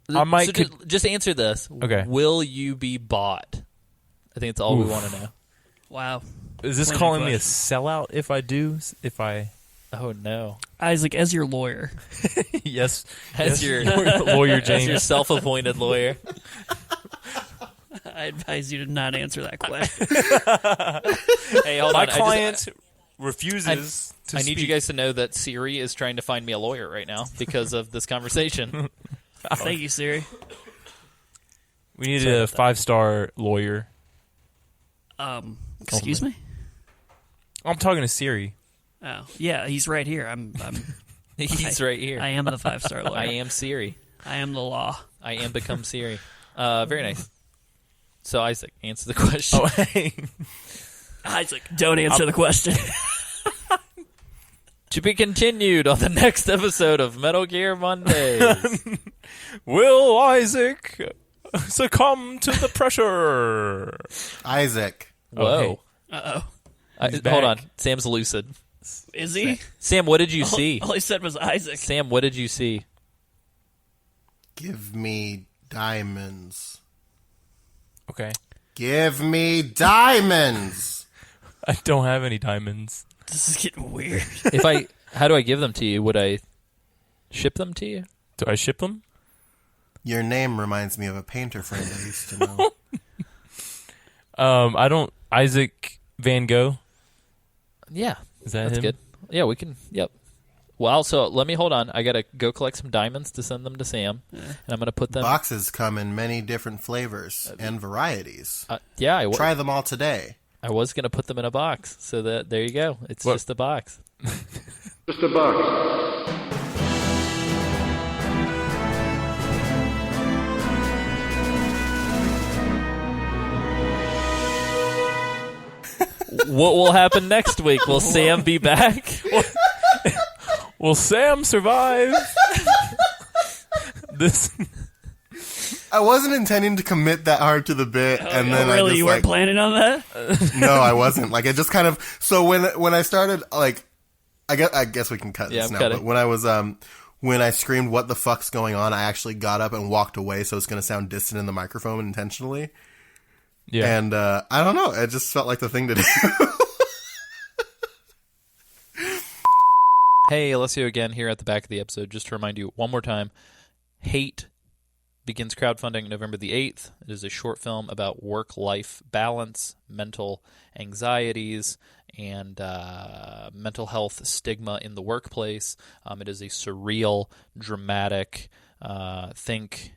D: might
A: So just answer this.
D: Okay.
A: Will you be bought? I think it's all we want to know.
B: Wow.
D: Is this
B: Pointed
D: calling me a
B: question.
D: sellout if I do? If I
A: Oh, no.
B: Isaac, as your lawyer,
D: yes,
A: As
D: yes,
A: your
D: lawyer
A: as your
D: James.
A: self-appointed lawyer.
B: I advise you to not answer that question.
A: Hey, hold
D: My
A: on.
D: client refuses. to
A: I need you
D: speak.
A: guys to know that Siri is trying to find me a lawyer right now because of this conversation.
B: Thank you, Siri.
D: We need a 5-star lawyer.
B: Excuse me?
D: I'm talking to Siri.
B: Oh, yeah, he's right here. I'm
A: He's right here.
B: I am the 5-star lawyer.
A: I am Siri.
B: I am the law.
A: I am become Siri. Very nice. So, Isaac, answer the question.
D: Oh, hey.
B: Isaac, don't answer the question.
A: To be continued on the next episode of Metal Gear Mondays.
D: Will Isaac succumb to the pressure?
C: Isaac,
A: Whoa.
B: Uh-oh.
A: Hold
D: back.
A: on. Sam's lucid.
B: Is he?
A: Sam, what did you see?
B: All he said was Isaac.
A: Sam, what did you see?
C: give me diamonds.
D: Okay.
C: Give me diamonds.
D: I don't have any diamonds.
B: This is getting weird.
A: How do I give them to you? Would I ship them to you?
D: Do I ship them?
C: Your name reminds me of a painter friend I used to know.
D: I don't. Isaac Van Gogh.
A: Yeah,
D: Is that
A: that's
D: him?
A: good. Yeah, we can. Yep. Well, so let me hold on. I gotta go collect some diamonds to send them to Sam, and I'm gonna put them.
C: Boxes come in many different flavors and varieties.
A: Yeah, I
C: Try them all today.
A: was gonna put them in a box. So that there you go. It's
D: What?
A: just a box.
F: Just a box.
A: What will happen next week? Will Sam be back?
D: Will Sam survive? this.
C: I wasn't intending to commit that hard to the bit, and then
B: really,
C: I
B: you
C: just
B: weren't planning on that?
C: no, I wasn't. Like, it just kind of. So when I started, like, I guess we can cut
A: Yeah,
C: this
A: I'm
C: now.
A: cutting.
C: But when I was when I screamed, "What the fuck's going on?" I actually got up and walked away, so it's going to sound distant in the microphone intentionally.
D: Yeah.
C: And I don't know. It just felt like the thing to do.
A: Hey, Alessio again here at the back of the episode. Just to remind you one more time, Hate begins crowdfunding November the 8th. It is a short film about work-life balance, mental anxieties, and mental health stigma in the workplace. It is a surreal, dramatic, think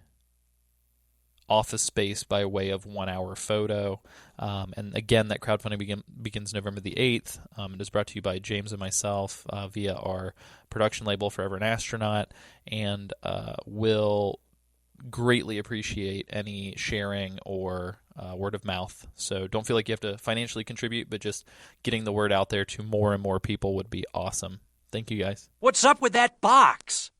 A: Office Space by way of 1 hour photo. And again, that crowdfunding begins November the 8th. It is brought to you by James and myself via our production label, Forever an Astronaut, and will greatly appreciate any sharing or word of mouth. So don't feel like you have to financially contribute, but just getting the word out there to more and more people would be awesome. Thank you, guys.
G: What's up with that box?